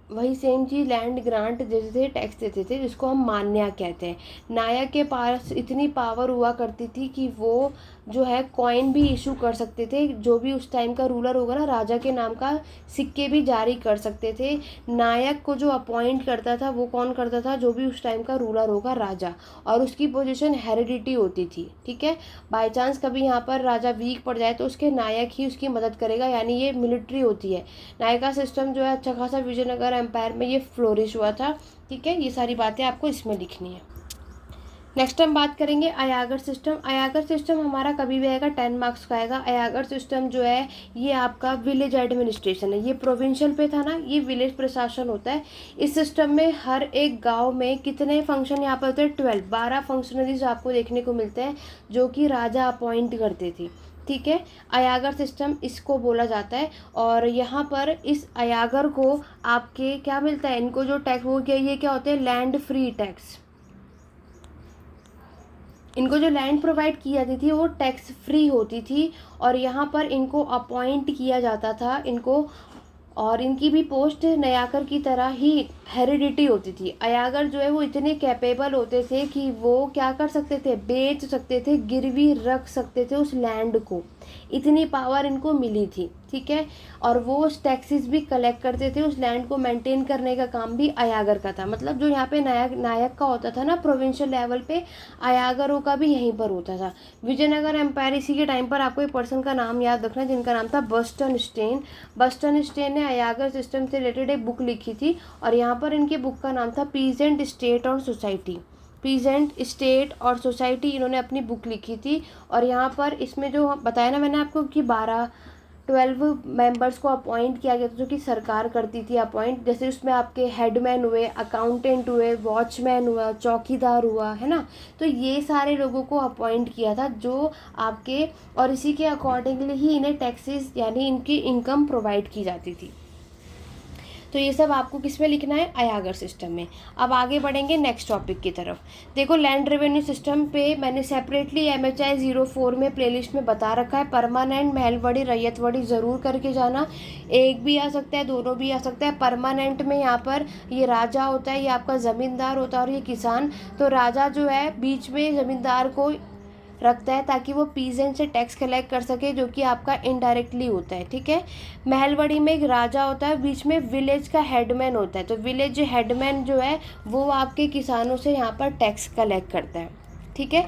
वही सेम चीज़ लैंड ग्रांट देते थे, टैक्स देते थे, जिसको हम मान्या कहते हैं। नायक के पास इतनी पावर हुआ करती थी कि वो जो है कॉइन भी इशू कर सकते थे। जो भी उस टाइम का रूलर होगा ना, राजा के नाम का सिक्के भी जारी कर सकते थे। नायक को जो अपॉइंट करता था वो कौन करता था, जो भी उस टाइम का रूलर होगा राजा, और उसकी पोजीशन हेरिडिटी होती थी। ठीक है, बाय चांस कभी यहाँ पर राजा वीक पड़ जाए तो उसके नायक ही उसकी मदद करेगा, यानी ये मिलिट्री होती है। नायका सिस्टम जो है अच्छा खासा विजयनगर एम्पायर में ये फ्लोरिश हुआ था। ठीक है, ये सारी बातें आपको इसमें लिखनी है। नेक्स्ट हम बात करेंगे अयागर सिस्टम। अयागर सिस्टम हमारा कभी भी आएगा 10 मार्क्स का आएगा। अयागर सिस्टम जो है ये आपका विलेज एडमिनिस्ट्रेशन है। ये प्रोविंशियल पे था ना, ये विलेज प्रशासन होता है। इस सिस्टम में हर एक गांव में कितने फंक्शन यहाँ पर होते हैं, 12 फंक्शनरीज आपको देखने को मिलते हैं जो कि राजा अपॉइंट करते थे। ठीक है, अयागर सिस्टम इसको बोला जाता है। और यहाँ पर इस अयागर को आपके क्या मिलता है, इनको जो टैक्स वो क्या, ये क्या होते हैं, लैंड फ्री टैक्स। इनको जो लैंड प्रोवाइड की जाती थी वो टैक्स फ्री होती थी, और यहाँ पर इनको अपॉइंट किया जाता था इनको, और इनकी भी पोस्ट नयाकर की तरह ही हेरिडिटी होती थी। अयागर जो है वो इतने कैपेबल होते थे कि वो क्या कर सकते थे, बेच सकते थे, गिरवी रख सकते थे उस लैंड को, इतनी पावर इनको मिली थी। ठीक है, और वो टैक्सेस भी कलेक्ट करते थे, उस लैंड को मेंटेन करने का काम भी अयागर का था। मतलब जो यहाँ पे नायक का होता था ना प्रोविंशियल लेवल पे, अयागरों का भी यहीं पर होता था। विजयनगर एम्पायर, इसी के टाइम पर आपको एक पर्सन का नाम याद रखना जिनका नाम था बस्टन स्टेन। बस्टन स्टेन ने अयागर सिस्टम से रिलेटेड एक बुक लिखी थी, और यहाँ पर इनके बुक का नाम था पीजेंट स्टेट और सोसाइटी। पीजेंट स्टेट और सोसाइटी इन्होंने अपनी बुक लिखी थी। और यहाँ पर इसमें जो बताया ना मैंने आपको कि 12 मेंबर्स को अपॉइंट किया गया था, जो कि सरकार करती थी अपॉइंट। जैसे उसमें आपके हेडमैन हुए, अकाउंटेंट हुए, वॉचमैन हुआ, चौकीदार हुआ, है ना। तो ये सारे लोगों को अपॉइंट किया था जो आपके, और इसी के अकॉर्डिंगली ही इन्हें टैक्सेस यानी इनकी इनकम प्रोवाइड की जाती थी। तो ये सब आपको किस में लिखना है, अयागर सिस्टम में। अब आगे बढ़ेंगे नेक्स्ट टॉपिक की तरफ। देखो लैंड रेवेन्यू सिस्टम पे मैंने सेपरेटली MHI 04 में प्लेलिस्ट में बता रखा है। परमानेंट, महलवड़ी, रैयतवड़ी ज़रूर करके जाना। एक भी आ सकता है, दोनों भी आ सकता है। परमानेंट में यहाँ पर ये राजा होता है, ये आपका ज़मींदार होता है, और ये किसान। तो राजा जो है बीच में ज़मींदार को रखता है ताकि वो पीजेंट से टैक्स कलेक्ट कर सके, जो कि आपका इनडायरेक्टली होता है, ठीक है। महलवड़ी में एक राजा होता है, बीच में विलेज का हेडमैन होता है, तो विलेज हेडमैन जो है वो आपके किसानों से यहाँ पर टैक्स कलेक्ट करता है, ठीक है।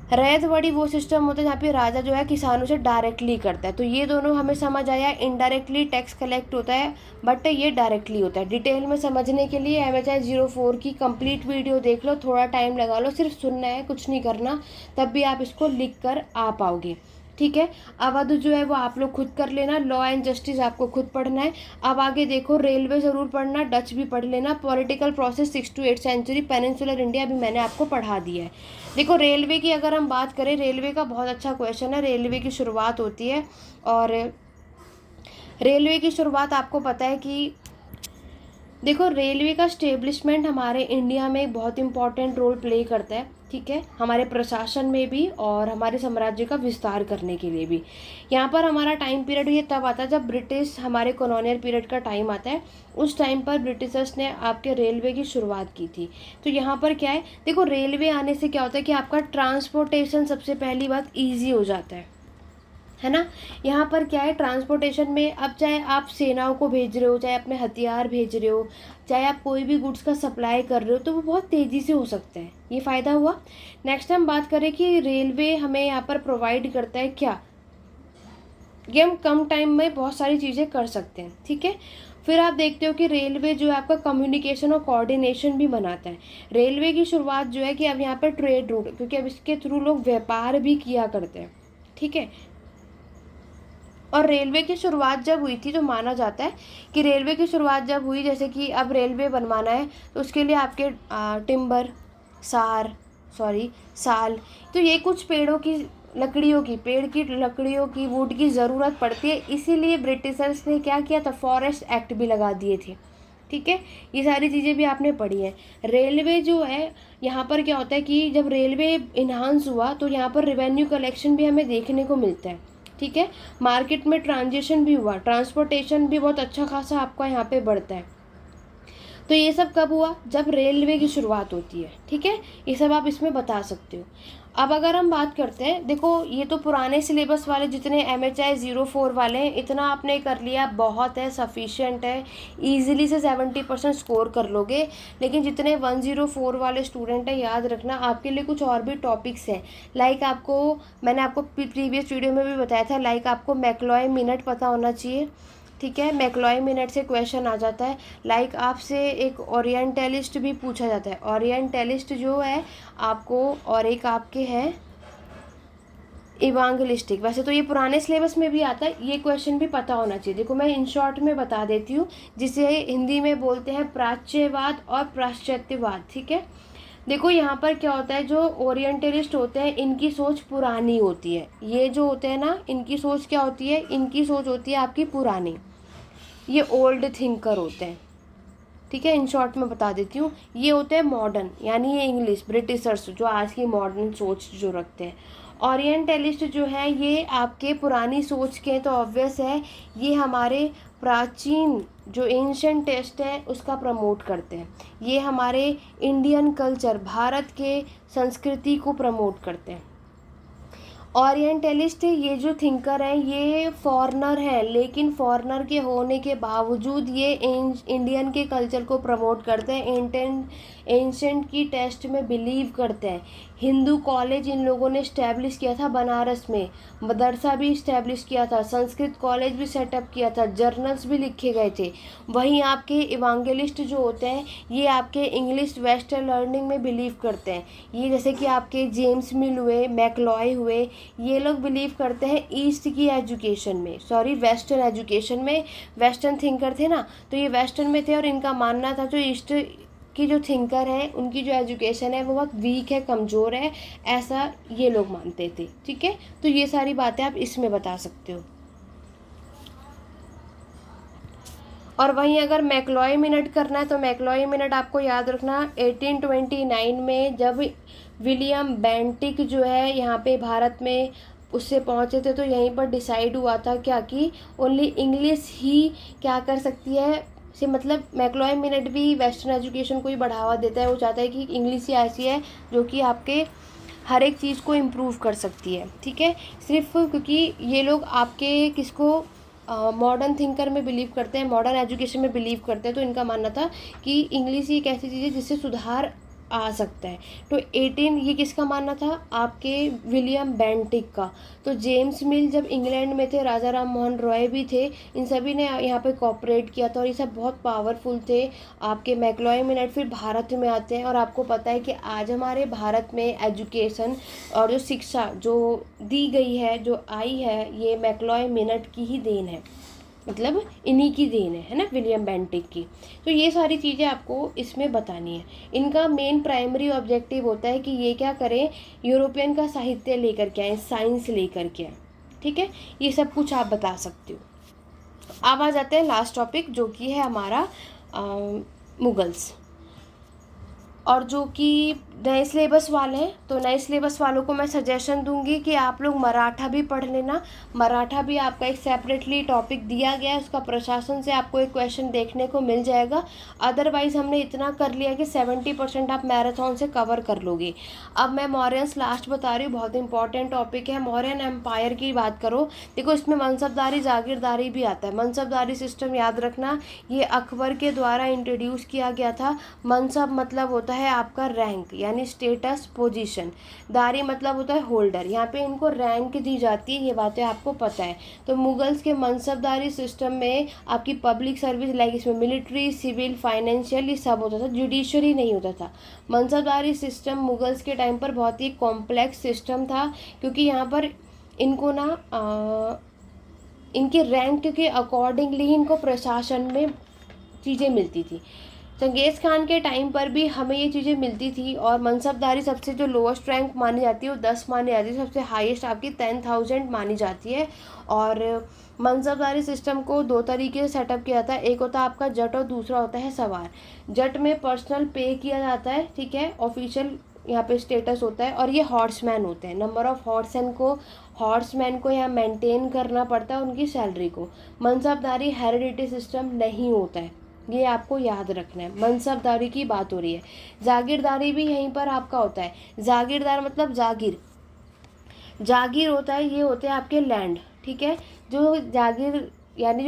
रैयतवाड़ी वो सिस्टम होता है जहाँ पे राजा जो है किसानों से डायरेक्टली करता है। तो ये दोनों हमें समझ आया, इनडायरेक्टली टैक्स कलेक्ट होता है बट ये डायरेक्टली होता है। डिटेल में समझने के लिए MHI 04 की कंप्लीट वीडियो देख लो, थोड़ा टाइम लगा लो, सिर्फ सुनना है, कुछ नहीं करना, तब भी आप इसको लिख कर आ पाओगे, ठीक है। अवध जो है वो आप लोग खुद कर लेना, लॉ एंड जस्टिस आपको खुद पढ़ना है। अब आगे देखो, रेलवे ज़रूर पढ़ना, डच भी पढ़ लेना, political process 6 to 8 century, peninsular India भी मैंने आपको पढ़ा दिया है। देखो रेलवे की अगर हम बात करें, रेलवे का बहुत अच्छा क्वेश्चन है। रेलवे की शुरुआत होती है, और रेलवे की शुरुआत आपको पता है कि देखो रेलवे का स्टेब्लिशमेंट हमारे इंडिया में बहुत इंपॉर्टेंट रोल प्ले करता है, ठीक है, हमारे प्रशासन में भी और हमारे साम्राज्य का विस्तार करने के लिए भी। यहाँ पर हमारा टाइम पीरियड ये तब आता है जब ब्रिटिश, हमारे कॉलोनियल पीरियड का टाइम आता है, उस टाइम पर ब्रिटिशर्स ने आपके रेलवे की शुरुआत की थी। तो यहाँ पर क्या है, देखो रेलवे आने से क्या होता है कि आपका ट्रांसपोर्टेशन सबसे पहली बात ईजी हो जाता है ना। यहाँ पर क्या है, ट्रांसपोर्टेशन में अब चाहे आप सेनाओं को भेज रहे हो, चाहे अपने हथियार भेज रहे हो, चाहे आप कोई भी गुड्स का सप्लाई कर रहे हो, तो वो बहुत तेज़ी से हो सकता है, ये फ़ायदा हुआ। नेक्स्ट हम बात करें कि रेलवे हमें यहाँ पर प्रोवाइड करता है क्या, कि हम कम टाइम में बहुत सारी चीज़ें कर सकते हैं, ठीक है। फिर आप देखते हो कि रेलवे जो है आपका कम्युनिकेशन और कोऑर्डिनेशन भी बनाता है। रेलवे की शुरुआत जो है कि अब यहाँ पर ट्रेड रूट, क्योंकि अब इसके थ्रू लोग व्यापार भी किया करते हैं, ठीक है। और रेलवे की शुरुआत जब हुई थी तो माना जाता है कि रेलवे की शुरुआत जब हुई, जैसे कि अब रेलवे बनवाना है तो उसके लिए आपके टिम्बर, साल, तो ये कुछ पेड़ की लकड़ियों की वुड की ज़रूरत पड़ती है। इसीलिए ब्रिटिशर्स ने क्या किया था, फॉरेस्ट एक्ट भी लगा दिए थे, ठीक है। ये सारी चीज़ें भी आपने पढ़ी हैं। रेलवे जो है यहाँ पर क्या होता है कि जब रेलवे इन्हांस हुआ तो यहाँ पर रेवेन्यू कलेक्शन भी हमें देखने को मिलता है, ठीक है। मार्केट में ट्रांजिशन भी हुआ, ट्रांसपोर्टेशन भी बहुत अच्छा खासा आपका यहाँ पे बढ़ता है। तो ये सब कब हुआ, जब रेलवे की शुरुआत होती है, ठीक है। ये सब आप इसमें बता सकते हो। अब अगर हम बात करते हैं, देखो ये तो पुराने सिलेबस वाले जितने MHI 04 वाले हैं, इतना आपने कर लिया, बहुत है, सफिशिएंट है, इजीली से 70% स्कोर कर लोगे। लेकिन जितने 104 वाले स्टूडेंट हैं, याद रखना आपके लिए कुछ और भी टॉपिक्स हैं। लाइक मैंने आपको प्रीवियस वीडियो में भी बताया था, लाइक आपको मैक्लॉय मिनट पता होना चाहिए, ठीक है। मैक्लॉय मिनट से क्वेश्चन आ जाता है। लाइक आपसे एक ओरिएंटलिस्ट भी पूछा जाता है, ओरिएंटलिस्ट जो है आपको, और एक आपके हैं इवांगलिस्टिक। वैसे तो ये पुराने सिलेबस में भी आता है, ये क्वेश्चन भी पता होना चाहिए। देखो मैं इन शॉर्ट में बता देती हूँ, जिसे हिंदी में बोलते हैं प्राच्यवाद और पाश्चात्यवाद, ठीक है। देखो यहाँ पर क्या होता है, जो ओरिएंटलिस्ट होते हैं इनकी सोच पुरानी होती है। ये जो होते हैं ना, इनकी सोच क्या होती है, इनकी सोच होती है आपकी पुरानी, ये ओल्ड थिंकर होते हैं, ठीक है। इन शॉर्ट में बता देती हूँ, ये होते हैं मॉडर्न, यानी ये इंग्लिश ब्रिटिशर्स जो आज की मॉडर्न सोच जो रखते हैं। ओरिएंटलिस्ट जो है ये आपके पुरानी सोच के, तो ऑब्वियस है ये हमारे प्राचीन जो एंशिएंट टेस्ट है उसका प्रमोट करते हैं। ये हमारे इंडियन कल्चर, भारत के संस्कृति को प्रमोट करते हैं। ओरिएंटलिस्ट ये जो थिंकर हैं ये फॉरेनर हैं, लेकिन फॉरेनर के होने के बावजूद ये इंडियन के कल्चर को प्रमोट करते हैं, एंशेंट की टेस्ट में बिलीव करते हैं। हिंदू कॉलेज इन लोगों ने इस्टेब्लिश किया था बनारस में, मदरसा भी इस्टेब्लिश किया था, संस्कृत कॉलेज भी सेटअप किया था, जर्नल्स भी लिखे गए थे। वहीं आपके इवांगलिस्ट जो होते हैं ये आपके इंग्लिश वेस्टर्न लर्निंग में बिलीव करते हैं। ये जैसे कि आपके जेम्स मिल हुए, मैक्लॉय हुए, ये लोग बिलीव करते हैं ईस्ट की एजुकेशन में, वेस्टर्न एजुकेशन में। वेस्टर्न थिंकर थे ना, तो ये वेस्टर्न में थे और इनका मानना था जो ईस्ट की जो थिंकर हैं उनकी जो एजुकेशन है वो बहुत वीक है, कमज़ोर है, ऐसा ये लोग मानते थे, ठीक है। तो ये सारी बातें आप इसमें बता सकते हो। और वहीं अगर मैक्लॉय मिनट करना है तो मैक्लॉय मिनट आपको याद रखना 1829 में जब विलियम बेंटिक जो है यहाँ पे भारत में उससे पहुँचे थे, तो यहीं पर डिसाइड हुआ था क्या कि ओनली इंग्लिश ही क्या कर सकती है से, मतलब मैक्लॉय मिनट भी वेस्टर्न एजुकेशन को ही बढ़ावा देता है। वो चाहता है कि इंग्लिश ही ऐसी है जो कि आपके हर एक चीज़ को इम्प्रूव कर सकती है, ठीक है। सिर्फ क्योंकि ये लोग आपके किसको मॉडर्न थिंकर में बिलीव करते हैं, मॉडर्न एजुकेशन में बिलीव करते हैं, तो इनका मानना था कि इंग्लिश ही एक ऐसी चीज़ है जिससे सुधार आ सकता है। तो 18 ये किसका मानना था, आपके विलियम बेंटिक का। तो जेम्स मिल जब इंग्लैंड में थे, राजा राम मोहन रॉय भी थे, इन सभी ने यहाँ पे कॉपरेट किया था और ये सब बहुत पावरफुल थे। आपके मैक्लॉय मिनट फिर भारत में आते हैं, और आपको पता है कि आज हमारे भारत में एजुकेशन और जो शिक्षा जो दी गई है, जो आई है, ये मैक्लॉय मिनट की ही देन है, मतलब इन्हीं की देन है ना, विलियम बेंटिक की। तो ये सारी चीज़ें आपको इसमें बतानी है। इनका मेन प्राइमरी ऑब्जेक्टिव होता है कि ये क्या करें, यूरोपियन का साहित्य लेकर के आए, साइंस लेकर के आए, ठीक है। ये सब कुछ आप बता सकते हो। अब आ जाते हैं लास्ट टॉपिक, जो कि है हमारा मुगल्स। और जो कि नए सिलेबस वाले हैं, तो नए सिलेबस वालों को मैं सजेशन दूंगी कि आप लोग मराठा भी पढ़ लेना। मराठा भी आपका एक सेपरेटली टॉपिक दिया गया है, उसका प्रशासन से आपको एक क्वेश्चन देखने को मिल जाएगा। अदरवाइज़ हमने इतना कर लिया कि 70% आप मैराथन से कवर कर लोगे। अब मैं मौर्यंस लास्ट बता रही हूँ, बहुत इंपॉर्टेंट टॉपिक है। मौर्यन एम्पायर की बात करो, देखो इसमें मनसबदारी जागीरदारी भी आता है। मनसबदारी सिस्टम याद रखना, ये अकबर के द्वारा इंट्रोड्यूस किया गया था। मनसब मतलब होता है आपका रैंक, यानी स्टेटस पोजीशन। दारी मतलब होता है होल्डर, यहाँ पे इनको रैंक दी जाती है, ये बातें आपको पता है। तो मुगल्स के मनसबदारी सिस्टम में आपकी पब्लिक सर्विस, लाइक इसमें मिलिट्री, सिविल, फाइनेंशियल, ये सब होता था, जुडिशरी नहीं होता था। मनसबदारी सिस्टम मुगल्स के टाइम पर बहुत ही कॉम्प्लेक्स सिस्टम था, क्योंकि यहाँ पर इनको ना इनके रैंक के अकॉर्डिंगली ही इनको प्रशासन में चीज़ें मिलती थी। चंगेज़ खान के टाइम पर भी हमें ये चीज़ें मिलती थी। और मनसबदारी सबसे जो लोएस्ट रैंक मानी जाती है वो 10 मानी जाती है, सबसे हाईएस्ट आपकी 10,000 मानी जाती है। और मनसबदारी सिस्टम को दो तरीके से सेटअप किया जाता है, एक होता है आपका जट और दूसरा होता है सवार। जट में पर्सनल पे किया जाता है, ठीक है, ऑफिशियल यहाँ पे स्टेटस होता है। और ये हॉर्समैन होते हैं, नंबर ऑफ हॉर्समैन को यहाँ मेंटेन करना पड़ता है उनकी सैलरी को। मनसबदारी हेरिडिटी सिस्टम नहीं होता है, ये आपको याद रखना है। मनसबदारी की बात हो रही है। जागीरदारी भी यहीं पर आपका होता है। जागीरदार मतलब जागीर होता है, ये होते हैं आपके लैंड, ठीक है। जो जागीर यानी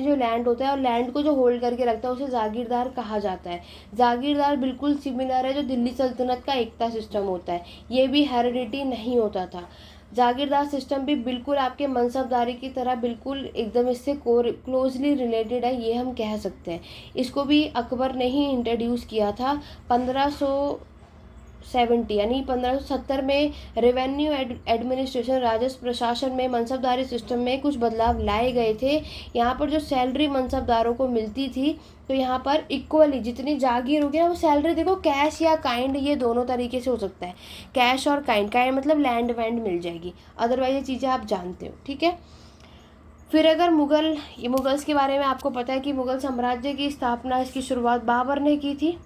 जो लैंड होता है, और लैंड को जो होल्ड करके रखता है उसे जागीरदार कहा जाता है। जागीरदार बिल्कुल सिमिलर है जो दिल्ली सल्तनत का एकता सिस्टम होता है, ये भी हेरिडिटी नहीं होता था। जागीरदार सिस्टम भी बिल्कुल आपके मनसबदारी की तरह बिल्कुल एकदम इससे क्लोजली रिलेटेड है, ये हम कह सकते हैं। इसको भी अकबर ने ही इंट्रोड्यूस किया था 1570 यानी 1570 में। रेवेन्यू एडमिनिस्ट्रेशन, राजस्व प्रशासन में मनसबदारी सिस्टम में कुछ बदलाव लाए गए थे। यहाँ पर जो सैलरी मनसबदारों को मिलती थी, तो यहाँ पर इक्वली जितनी जागीर होगी ना, वो सैलरी देखो कैश या काइंड, ये दोनों तरीके से हो सकता है। कैश और काइंड मतलब लैंड वैंड मिल जाएगी, अदरवाइज ये चीज़ें आप जानते हो, ठीक है। फिर अगर मुगल्स के बारे में आपको पता है कि मुगल साम्राज्य की स्थापना, इसकी शुरुआत बाबर ने की थी।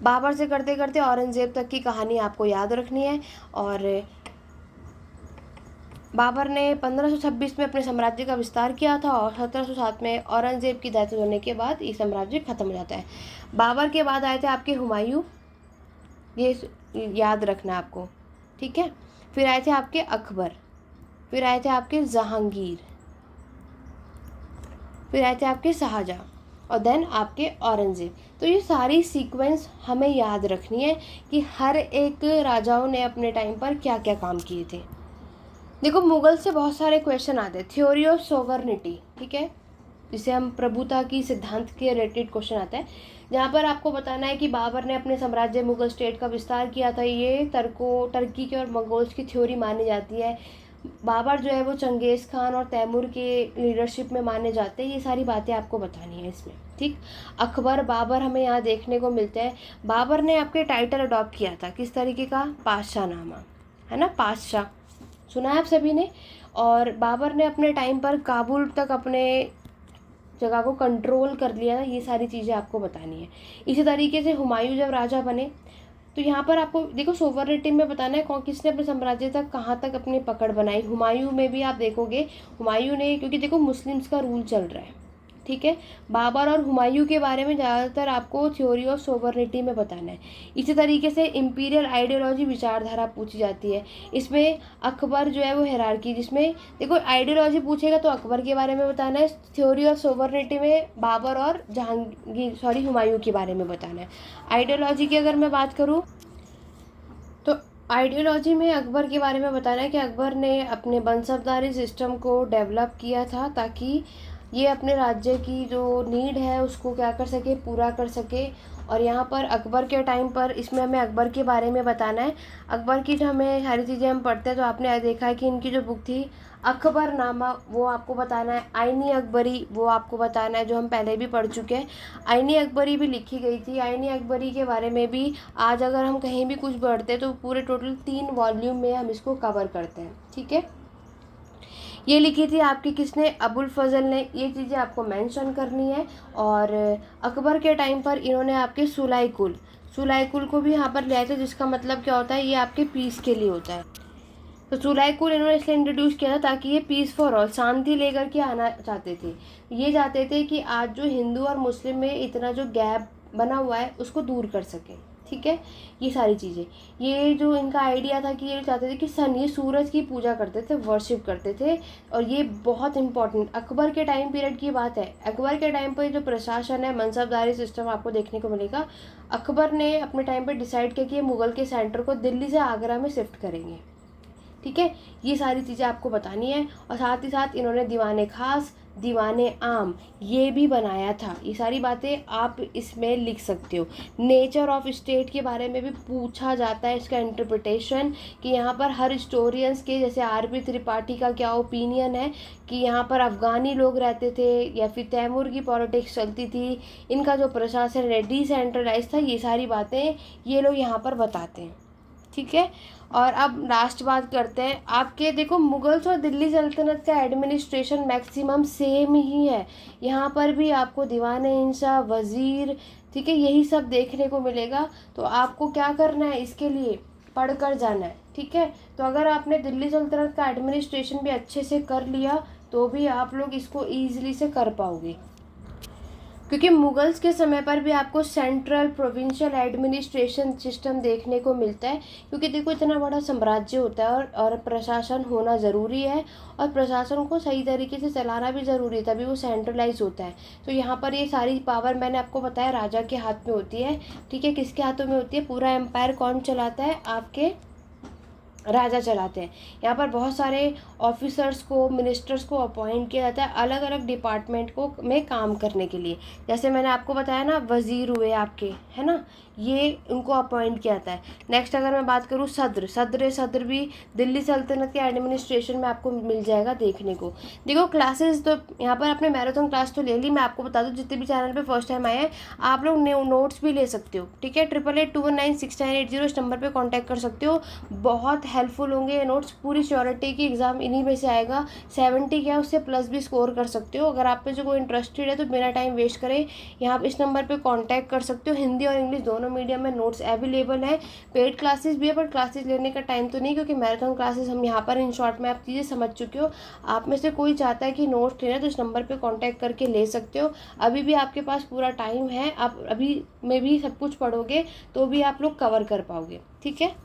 बाबर से करते करते औरंगजेब तक की कहानी आपको याद रखनी है। और बाबर ने 1526 में अपने साम्राज्य का विस्तार किया था, और 1707 में औरंगजेब की डेथ होने के बाद ये साम्राज्य खत्म हो जाता है। बाबर के बाद आए थे आपके हुमायूं, ये याद रखना आपको, ठीक है। फिर आए थे आपके अकबर, फिर आए थे आपके जहांगीर, फिर आए थे आपके शाहजहां, और देन आपके औरंगजेब। तो ये सारी सीक्वेंस हमें याद रखनी है कि हर एक राजाओं ने अपने टाइम पर क्या क्या काम किए थे। देखो मुगल से बहुत सारे क्वेश्चन आते हैं। थ्योरी ऑफ सोवर्निटी, ठीक है, जिसे हम प्रभुता की सिद्धांत के रिलेटेड क्वेश्चन आता है, जहाँ पर आपको बताना है कि बाबर ने अपने साम्राज्य मुगल स्टेट का विस्तार किया था। ये टर्की के और मंगोल्स की थ्योरी मानी जाती है। बाबर जो है वो चंगेज़ खान और तैमूर के लीडरशिप में माने जाते हैं। ये सारी बातें आपको बतानी है इसमें, ठीक। अकबर, बाबर हमें यहाँ देखने को मिलते हैं। बाबर ने आपके टाइटल अडॉप्ट किया था, किस तरीके का, पातशाह नामा, है ना, पातशाह सुना है आप सभी ने। और बाबर ने अपने टाइम पर काबुल तक अपने जगह को कंट्रोल कर लिया ना, ये सारी चीज़ें आपको बतानी है। इसी तरीके से हुमायूं जब राजा बने, तो यहाँ पर आपको देखो सोवरेनिटी में बताना है कौन किसने अपने साम्राज्य तक कहाँ तक अपनी पकड़ बनाई। हुमायूं में भी आप देखोगे, हुमायूं ने, क्योंकि देखो मुस्लिम्स का रूल चल रहा है, ठीक है। बाबर और हुमायूं के बारे में ज़्यादातर आपको थ्योरी ऑफ सोवरेनिटी में बताना है। इसी तरीके से इंपीरियल आइडियोलॉजी विचारधारा पूछी जाती है। इसमें अकबर जो है वो हायरार्की, जिसमें देखो आइडियोलॉजी पूछेगा तो अकबर के बारे में बताना है, थ्योरी ऑफ सोवरेनिटी में बाबर और हुमायूं के बारे में बताना है। आइडियोलॉजी की अगर मैं बात करूँ तो आइडियोलॉजी में अकबर के बारे में बताना है कि अकबर ने अपने मनसबदारी सिस्टम को डेवलप किया था ताकि ये अपने राज्य की जो नीड है उसको क्या कर सके, पूरा कर सके। और यहाँ पर अकबर के टाइम पर इसमें हमें अकबर के बारे में बताना है। अकबर की जो हमें सारी चीज़ें हम पढ़ते हैं तो आपने देखा है कि इनकी जो बुक थी अकबरनामा, वो आपको बताना है। आईनी अकबरी वो आपको बताना है, जो हम पहले भी पढ़ चुके हैं। आईनी अकबरी भी लिखी गई थी। आईनी अकबरी के बारे में भी आज अगर हम कहीं भी कुछ पढ़ते हैं तो पूरे टोटल 3 वॉल्यूम में हम इसको कवर करते हैं, ठीक है। ये लिखी थी आपकी किसने, अबुल फजल ने। ये चीज़ें आपको मेंशन करनी है। और अकबर के टाइम पर इन्होंने आपके सुलाइकुल को भी यहाँ पर ले आए थे, जिसका मतलब क्या होता है, ये आपके पीस के लिए होता है। तो सुलाइकुल इन्होंने इसलिए इंट्रोड्यूस किया था ताकि ये पीस फॉर ऑल, शांति लेकर के आना चाहते थे। ये चाहते थे कि आज जो हिंदू और मुस्लिम में इतना जो गैप बना हुआ है उसको दूर कर सके, ठीक है। ये सारी चीज़ें, ये जो इनका आइडिया था कि ये चाहते थे कि ये सूरज की पूजा करते थे, वर्शिप करते थे। और ये बहुत इंपॉर्टेंट अकबर के टाइम पीरियड की बात है। अकबर के टाइम पर जो प्रशासन है, मनसबदारी सिस्टम आपको देखने को मिलेगा। अकबर ने अपने टाइम पर डिसाइड किया कि ये मुग़ल के सेंटर को दिल्ली से आगरा में शिफ्ट करेंगे, ठीक है। ये सारी चीज़ें आपको बतानी है। और साथ ही साथ इन्होंने दीवाने खास, दीवाने आम ये भी बनाया था। ये सारी बातें आप इसमें लिख सकते हो। नेचर ऑफ स्टेट के बारे में भी पूछा जाता है, इसका इंटरप्रिटेशन, कि यहाँ पर हर हिस्टोरियंस के, जैसे आर.पी. त्रिपाठी का क्या ओपिनियन है कि यहाँ पर अफ़गानी लोग रहते थे या फिर तैमूर की पॉलिटिक्स चलती थी, इनका जो प्रशासन है डिसेंट्रलाइज था। ये सारी बातें ये लोग यहाँ पर बताते हैं, ठीक है। और अब लास्ट बात करते हैं आपके, देखो मुगल्स और दिल्ली सल्तनत का एडमिनिस्ट्रेशन मैक्सिमम सेम ही है। यहाँ पर भी आपको दीवान-ए-इंशा, वज़ीर, ठीक है, यही सब देखने को मिलेगा। तो आपको क्या करना है, इसके लिए पढ़ कर जाना है, ठीक है। तो अगर आपने दिल्ली सल्तनत का एडमिनिस्ट्रेशन भी अच्छे से कर लिया तो भी आप लोग इसको ईजिली से कर पाओगे, क्योंकि मुगल्स के समय पर भी आपको सेंट्रल प्रोविंशियल एडमिनिस्ट्रेशन सिस्टम देखने को मिलता है। क्योंकि देखो इतना बड़ा साम्राज्य होता है और प्रशासन होना ज़रूरी है, और प्रशासन को सही तरीके से चलाना भी ज़रूरी है, तभी वो सेंट्रलाइज होता है। तो यहाँ पर ये सारी पावर मैंने आपको बताया राजा के हाथ में होती है, ठीक है। किसके हाथों में होती है, पूरा एम्पायर कौन चलाता है, आपके राजा चलाते हैं। यहाँ पर बहुत सारे ऑफिसर्स को, मिनिस्टर्स को अपॉइंट किया जाता है अलग अलग डिपार्टमेंट को में काम करने के लिए। जैसे मैंने आपको बताया ना, वज़ीर हुए आपके, है ना, ये उनको अपॉइंट किया जाता है। नेक्स्ट अगर मैं बात करूँ सदर भी दिल्ली सल्तनत के एडमिनिस्ट्रेशन में आपको मिल जाएगा देखने को। देखो क्लासेस तो यहाँ पर आपने मैराथन क्लास तो ले ली। मैं आपको बता दूँ जितने भी चैनल पे फर्स्ट टाइम आए हैं आप लोग नोट्स भी ले सकते हो, ठीक है। 8881916980 इस नंबर पे कांटेक्ट कर सकते हो। बहुत हेल्पफुल होंगे ये नोट्स। पूरी श्योरिटी की एग्ज़ाम इन्हीं में से आएगा। 70 क्या उससे प्लस भी स्कोर कर सकते हो। अगर आप पे जो कोई इंटरेस्टेड है तो बिना टाइम वेस्ट करें यहाँ इस नंबर पे कांटेक्ट कर सकते हो। हिंदी और इंग्लिश दोनों मीडियम में नोट्स अवेलेबल हैं। पेड क्लासेस भी है, पर क्लासेस लेने का टाइम तो नहीं, क्योंकि मैराथन क्लासेस हम यहाँ पर इन शॉर्ट में आप चीज़ें समझ चुके हो। आप में से कोई चाहता है कि नोट्स लेना तो इस नंबर पे कांटेक्ट करके ले सकते हो। अभी भी आपके पास पूरा टाइम है, आप अभी में भी सब कुछ पढ़ोगे तो भी आप लोग कवर कर पाओगे, ठीक है।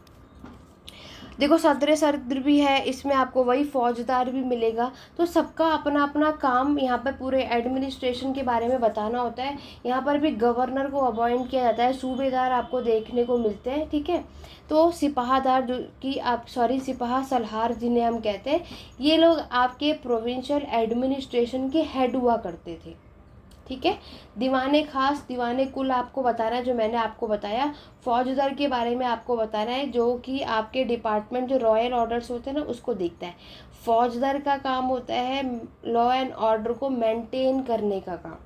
देखो सदर भी है, इसमें आपको वही फौजदार भी मिलेगा। तो सबका अपना अपना काम यहाँ पर पूरे एडमिनिस्ट्रेशन के बारे में बताना होता है। यहाँ पर भी गवर्नर को अपॉइंट किया जाता है, सूबेदार आपको देखने को मिलते हैं, ठीक है। तो सिपाहदार जो कि सिपाह सलाहर जिन्हें हम कहते हैं, ये लोग आपके प्रोविंशियल एडमिनिस्ट्रेशन के हेड हुआ करते थे, ठीक है। दीवाने खास, दीवाने कुल आपको बताना है जो मैंने आपको बताया। फौजदार के बारे में आपको बताना है जो कि आपके डिपार्टमेंट जो रॉयल ऑर्डर्स होते हैं ना उसको देखता है। फौजदार का काम होता है लॉ एंड ऑर्डर को मेंटेन करने का काम,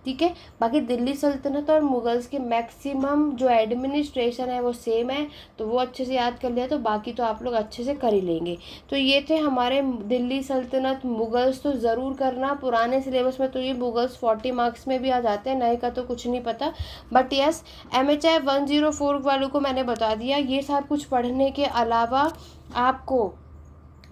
ठीक है। बाकी दिल्ली सल्तनत और मुगल्स के मैक्सिमम जो एडमिनिस्ट्रेशन है वो सेम है, तो वो अच्छे से याद कर लिया तो बाकी तो आप लोग अच्छे से कर ही लेंगे। तो ये थे हमारे दिल्ली सल्तनत, मुगल्स तो ज़रूर करना। पुराने सिलेबस में तो ये मुगल्स 40 मार्क्स में भी आ जाते हैं, नए का तो कुछ नहीं पता। बट यस, MHI 104 वालों को मैंने बता दिया। ये सब कुछ पढ़ने के अलावा आपको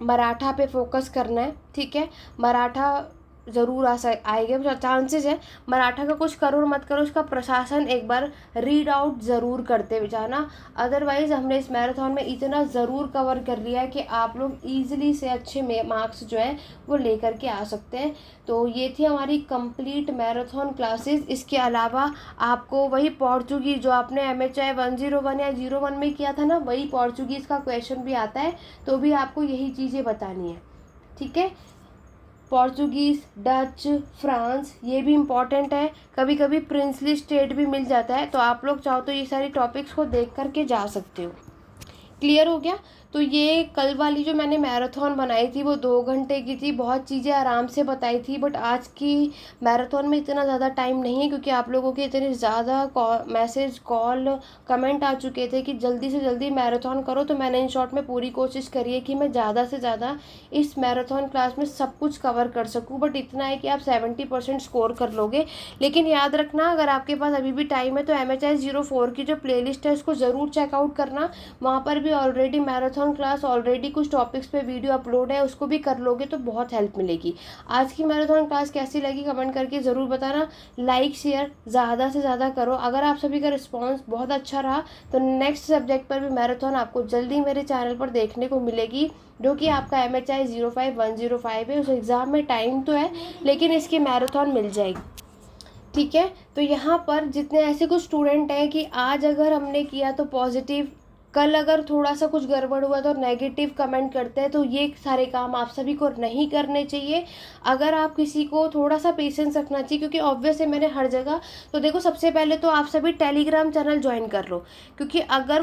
मराठा पे फोकस करना है, ठीक है। मराठा ज़रूर आएगा, चांसेस है। मराठा का कुछ करो मत करो, उसका प्रशासन एक बार रीड आउट ज़रूर करते जाना। अदरवाइज़ हमने इस मैराथन में इतना ज़रूर कवर कर लिया है कि आप लोग ईजिली से अच्छे मार्क्स जो हैं वो लेकर के आ सकते हैं। तो ये थी हमारी कंप्लीट मैराथन क्लासेस। इसके अलावा आपको वही पोर्चुगीज़ जो आपने MHI 101 या 01 में किया था ना, वही पोर्चुगीज़ का क्वेश्चन भी आता है, तो भी आपको यही चीज़ें बतानी है, ठीक है। पोर्चुगीज़, डच, फ्रांस ये भी इम्पॉर्टेंट है। कभी कभी प्रिंसली स्टेट भी मिल जाता है, तो आप लोग चाहो तो ये सारी टॉपिक्स को देख करके जा सकते हो। क्लियर हो गया। तो ये कल वाली जो मैंने मैराथन बनाई थी वो 2 घंटे की थी, बहुत चीज़ें आराम से बताई थी। बट आज की मैराथन में इतना ज़्यादा टाइम नहीं है, क्योंकि आप लोगों के इतने ज़्यादा मैसेज, कॉल, कमेंट आ चुके थे कि जल्दी से जल्दी मैराथन करो। तो मैंने इन शॉर्ट में पूरी कोशिश करी है कि मैं ज़्यादा से ज़्यादा इस मैराथन क्लास में सब कुछ कवर कर सकूँ। बट इतना है कि आप 70% स्कोर कर लोगे। लेकिन याद रखना, अगर आपके पास अभी भी टाइम है तो MHI 04 की जो प्लेलिस्ट है उसको ज़रूर चेकआउट करना। वहाँ पर भी ऑलरेडी मैराथन क्लास ऑलरेडी कुछ टॉपिक्स पे वीडियो अपलोड है, उसको भी कर लोगे तो बहुत हेल्प मिलेगी। आज की मैराथन क्लास कैसी लगी कमेंट करके ज़रूर बताना। लाइक शेयर ज़्यादा से ज़्यादा करो। अगर आप सभी का रिस्पांस बहुत अच्छा रहा तो नेक्स्ट सब्जेक्ट पर भी मैराथन आपको जल्दी मेरे चैनल पर देखने को मिलेगी, जो कि आपका MHI 05-105 है। उस एग्ज़ाम में टाइम तो है, लेकिन इसकी मैराथन मिल जाएगी, ठीक है। तो यहाँ पर जितने ऐसे कुछ स्टूडेंट हैं कि आज अगर हमने किया तो पॉजिटिव, कल अगर थोड़ा सा कुछ गड़बड़ हुआ तो नेगेटिव कमेंट करते हैं, तो ये सारे काम आप सभी को नहीं करने चाहिए। अगर आप किसी को थोड़ा सा पेशेंस रखना चाहिए, क्योंकि ऑब्वियस है मैंने हर जगह, तो देखो सबसे पहले तो आप सभी टेलीग्राम चैनल ज्वाइन कर लो, क्योंकि अगर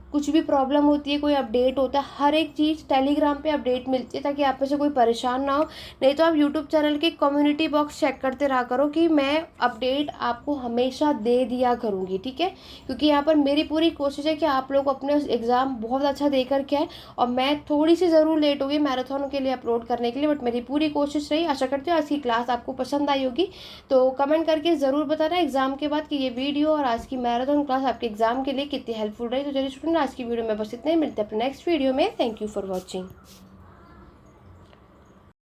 कुछ भी प्रॉब्लम होती है, कोई अपडेट होता है, हर एक चीज़ टेलीग्राम पे अपडेट मिलती है, ताकि आप में से कोई परेशान ना हो। नहीं तो आप यूट्यूब चैनल के कम्युनिटी बॉक्स चेक करते रहा करो कि मैं अपडेट आपको हमेशा दे दिया करूँगी, ठीक है। क्योंकि यहाँ पर मेरी पूरी कोशिश है कि आप लोग अपने एग्ज़ाम बहुत अच्छा दे करके आए। और मैं थोड़ी सी ज़रूर लेट हो गई मैराथन के लिए अपलोड करने के लिए, बट मेरी पूरी कोशिश रही। आशा करती हूँ आज की क्लास आपको पसंद आई होगी। तो कमेंट करके ज़रूर बताना एग्ज़ाम के बाद कि ये वीडियो और आज की मैराथन क्लास आपके एग्ज़ाम के लिए कितनी हेल्पफुल रही। तो चलिए स्टूडेंट, आज की वीडियो में बस इतना ही। मिलते हैं अपने नेक्स्ट वीडियो में। Thank you for watching.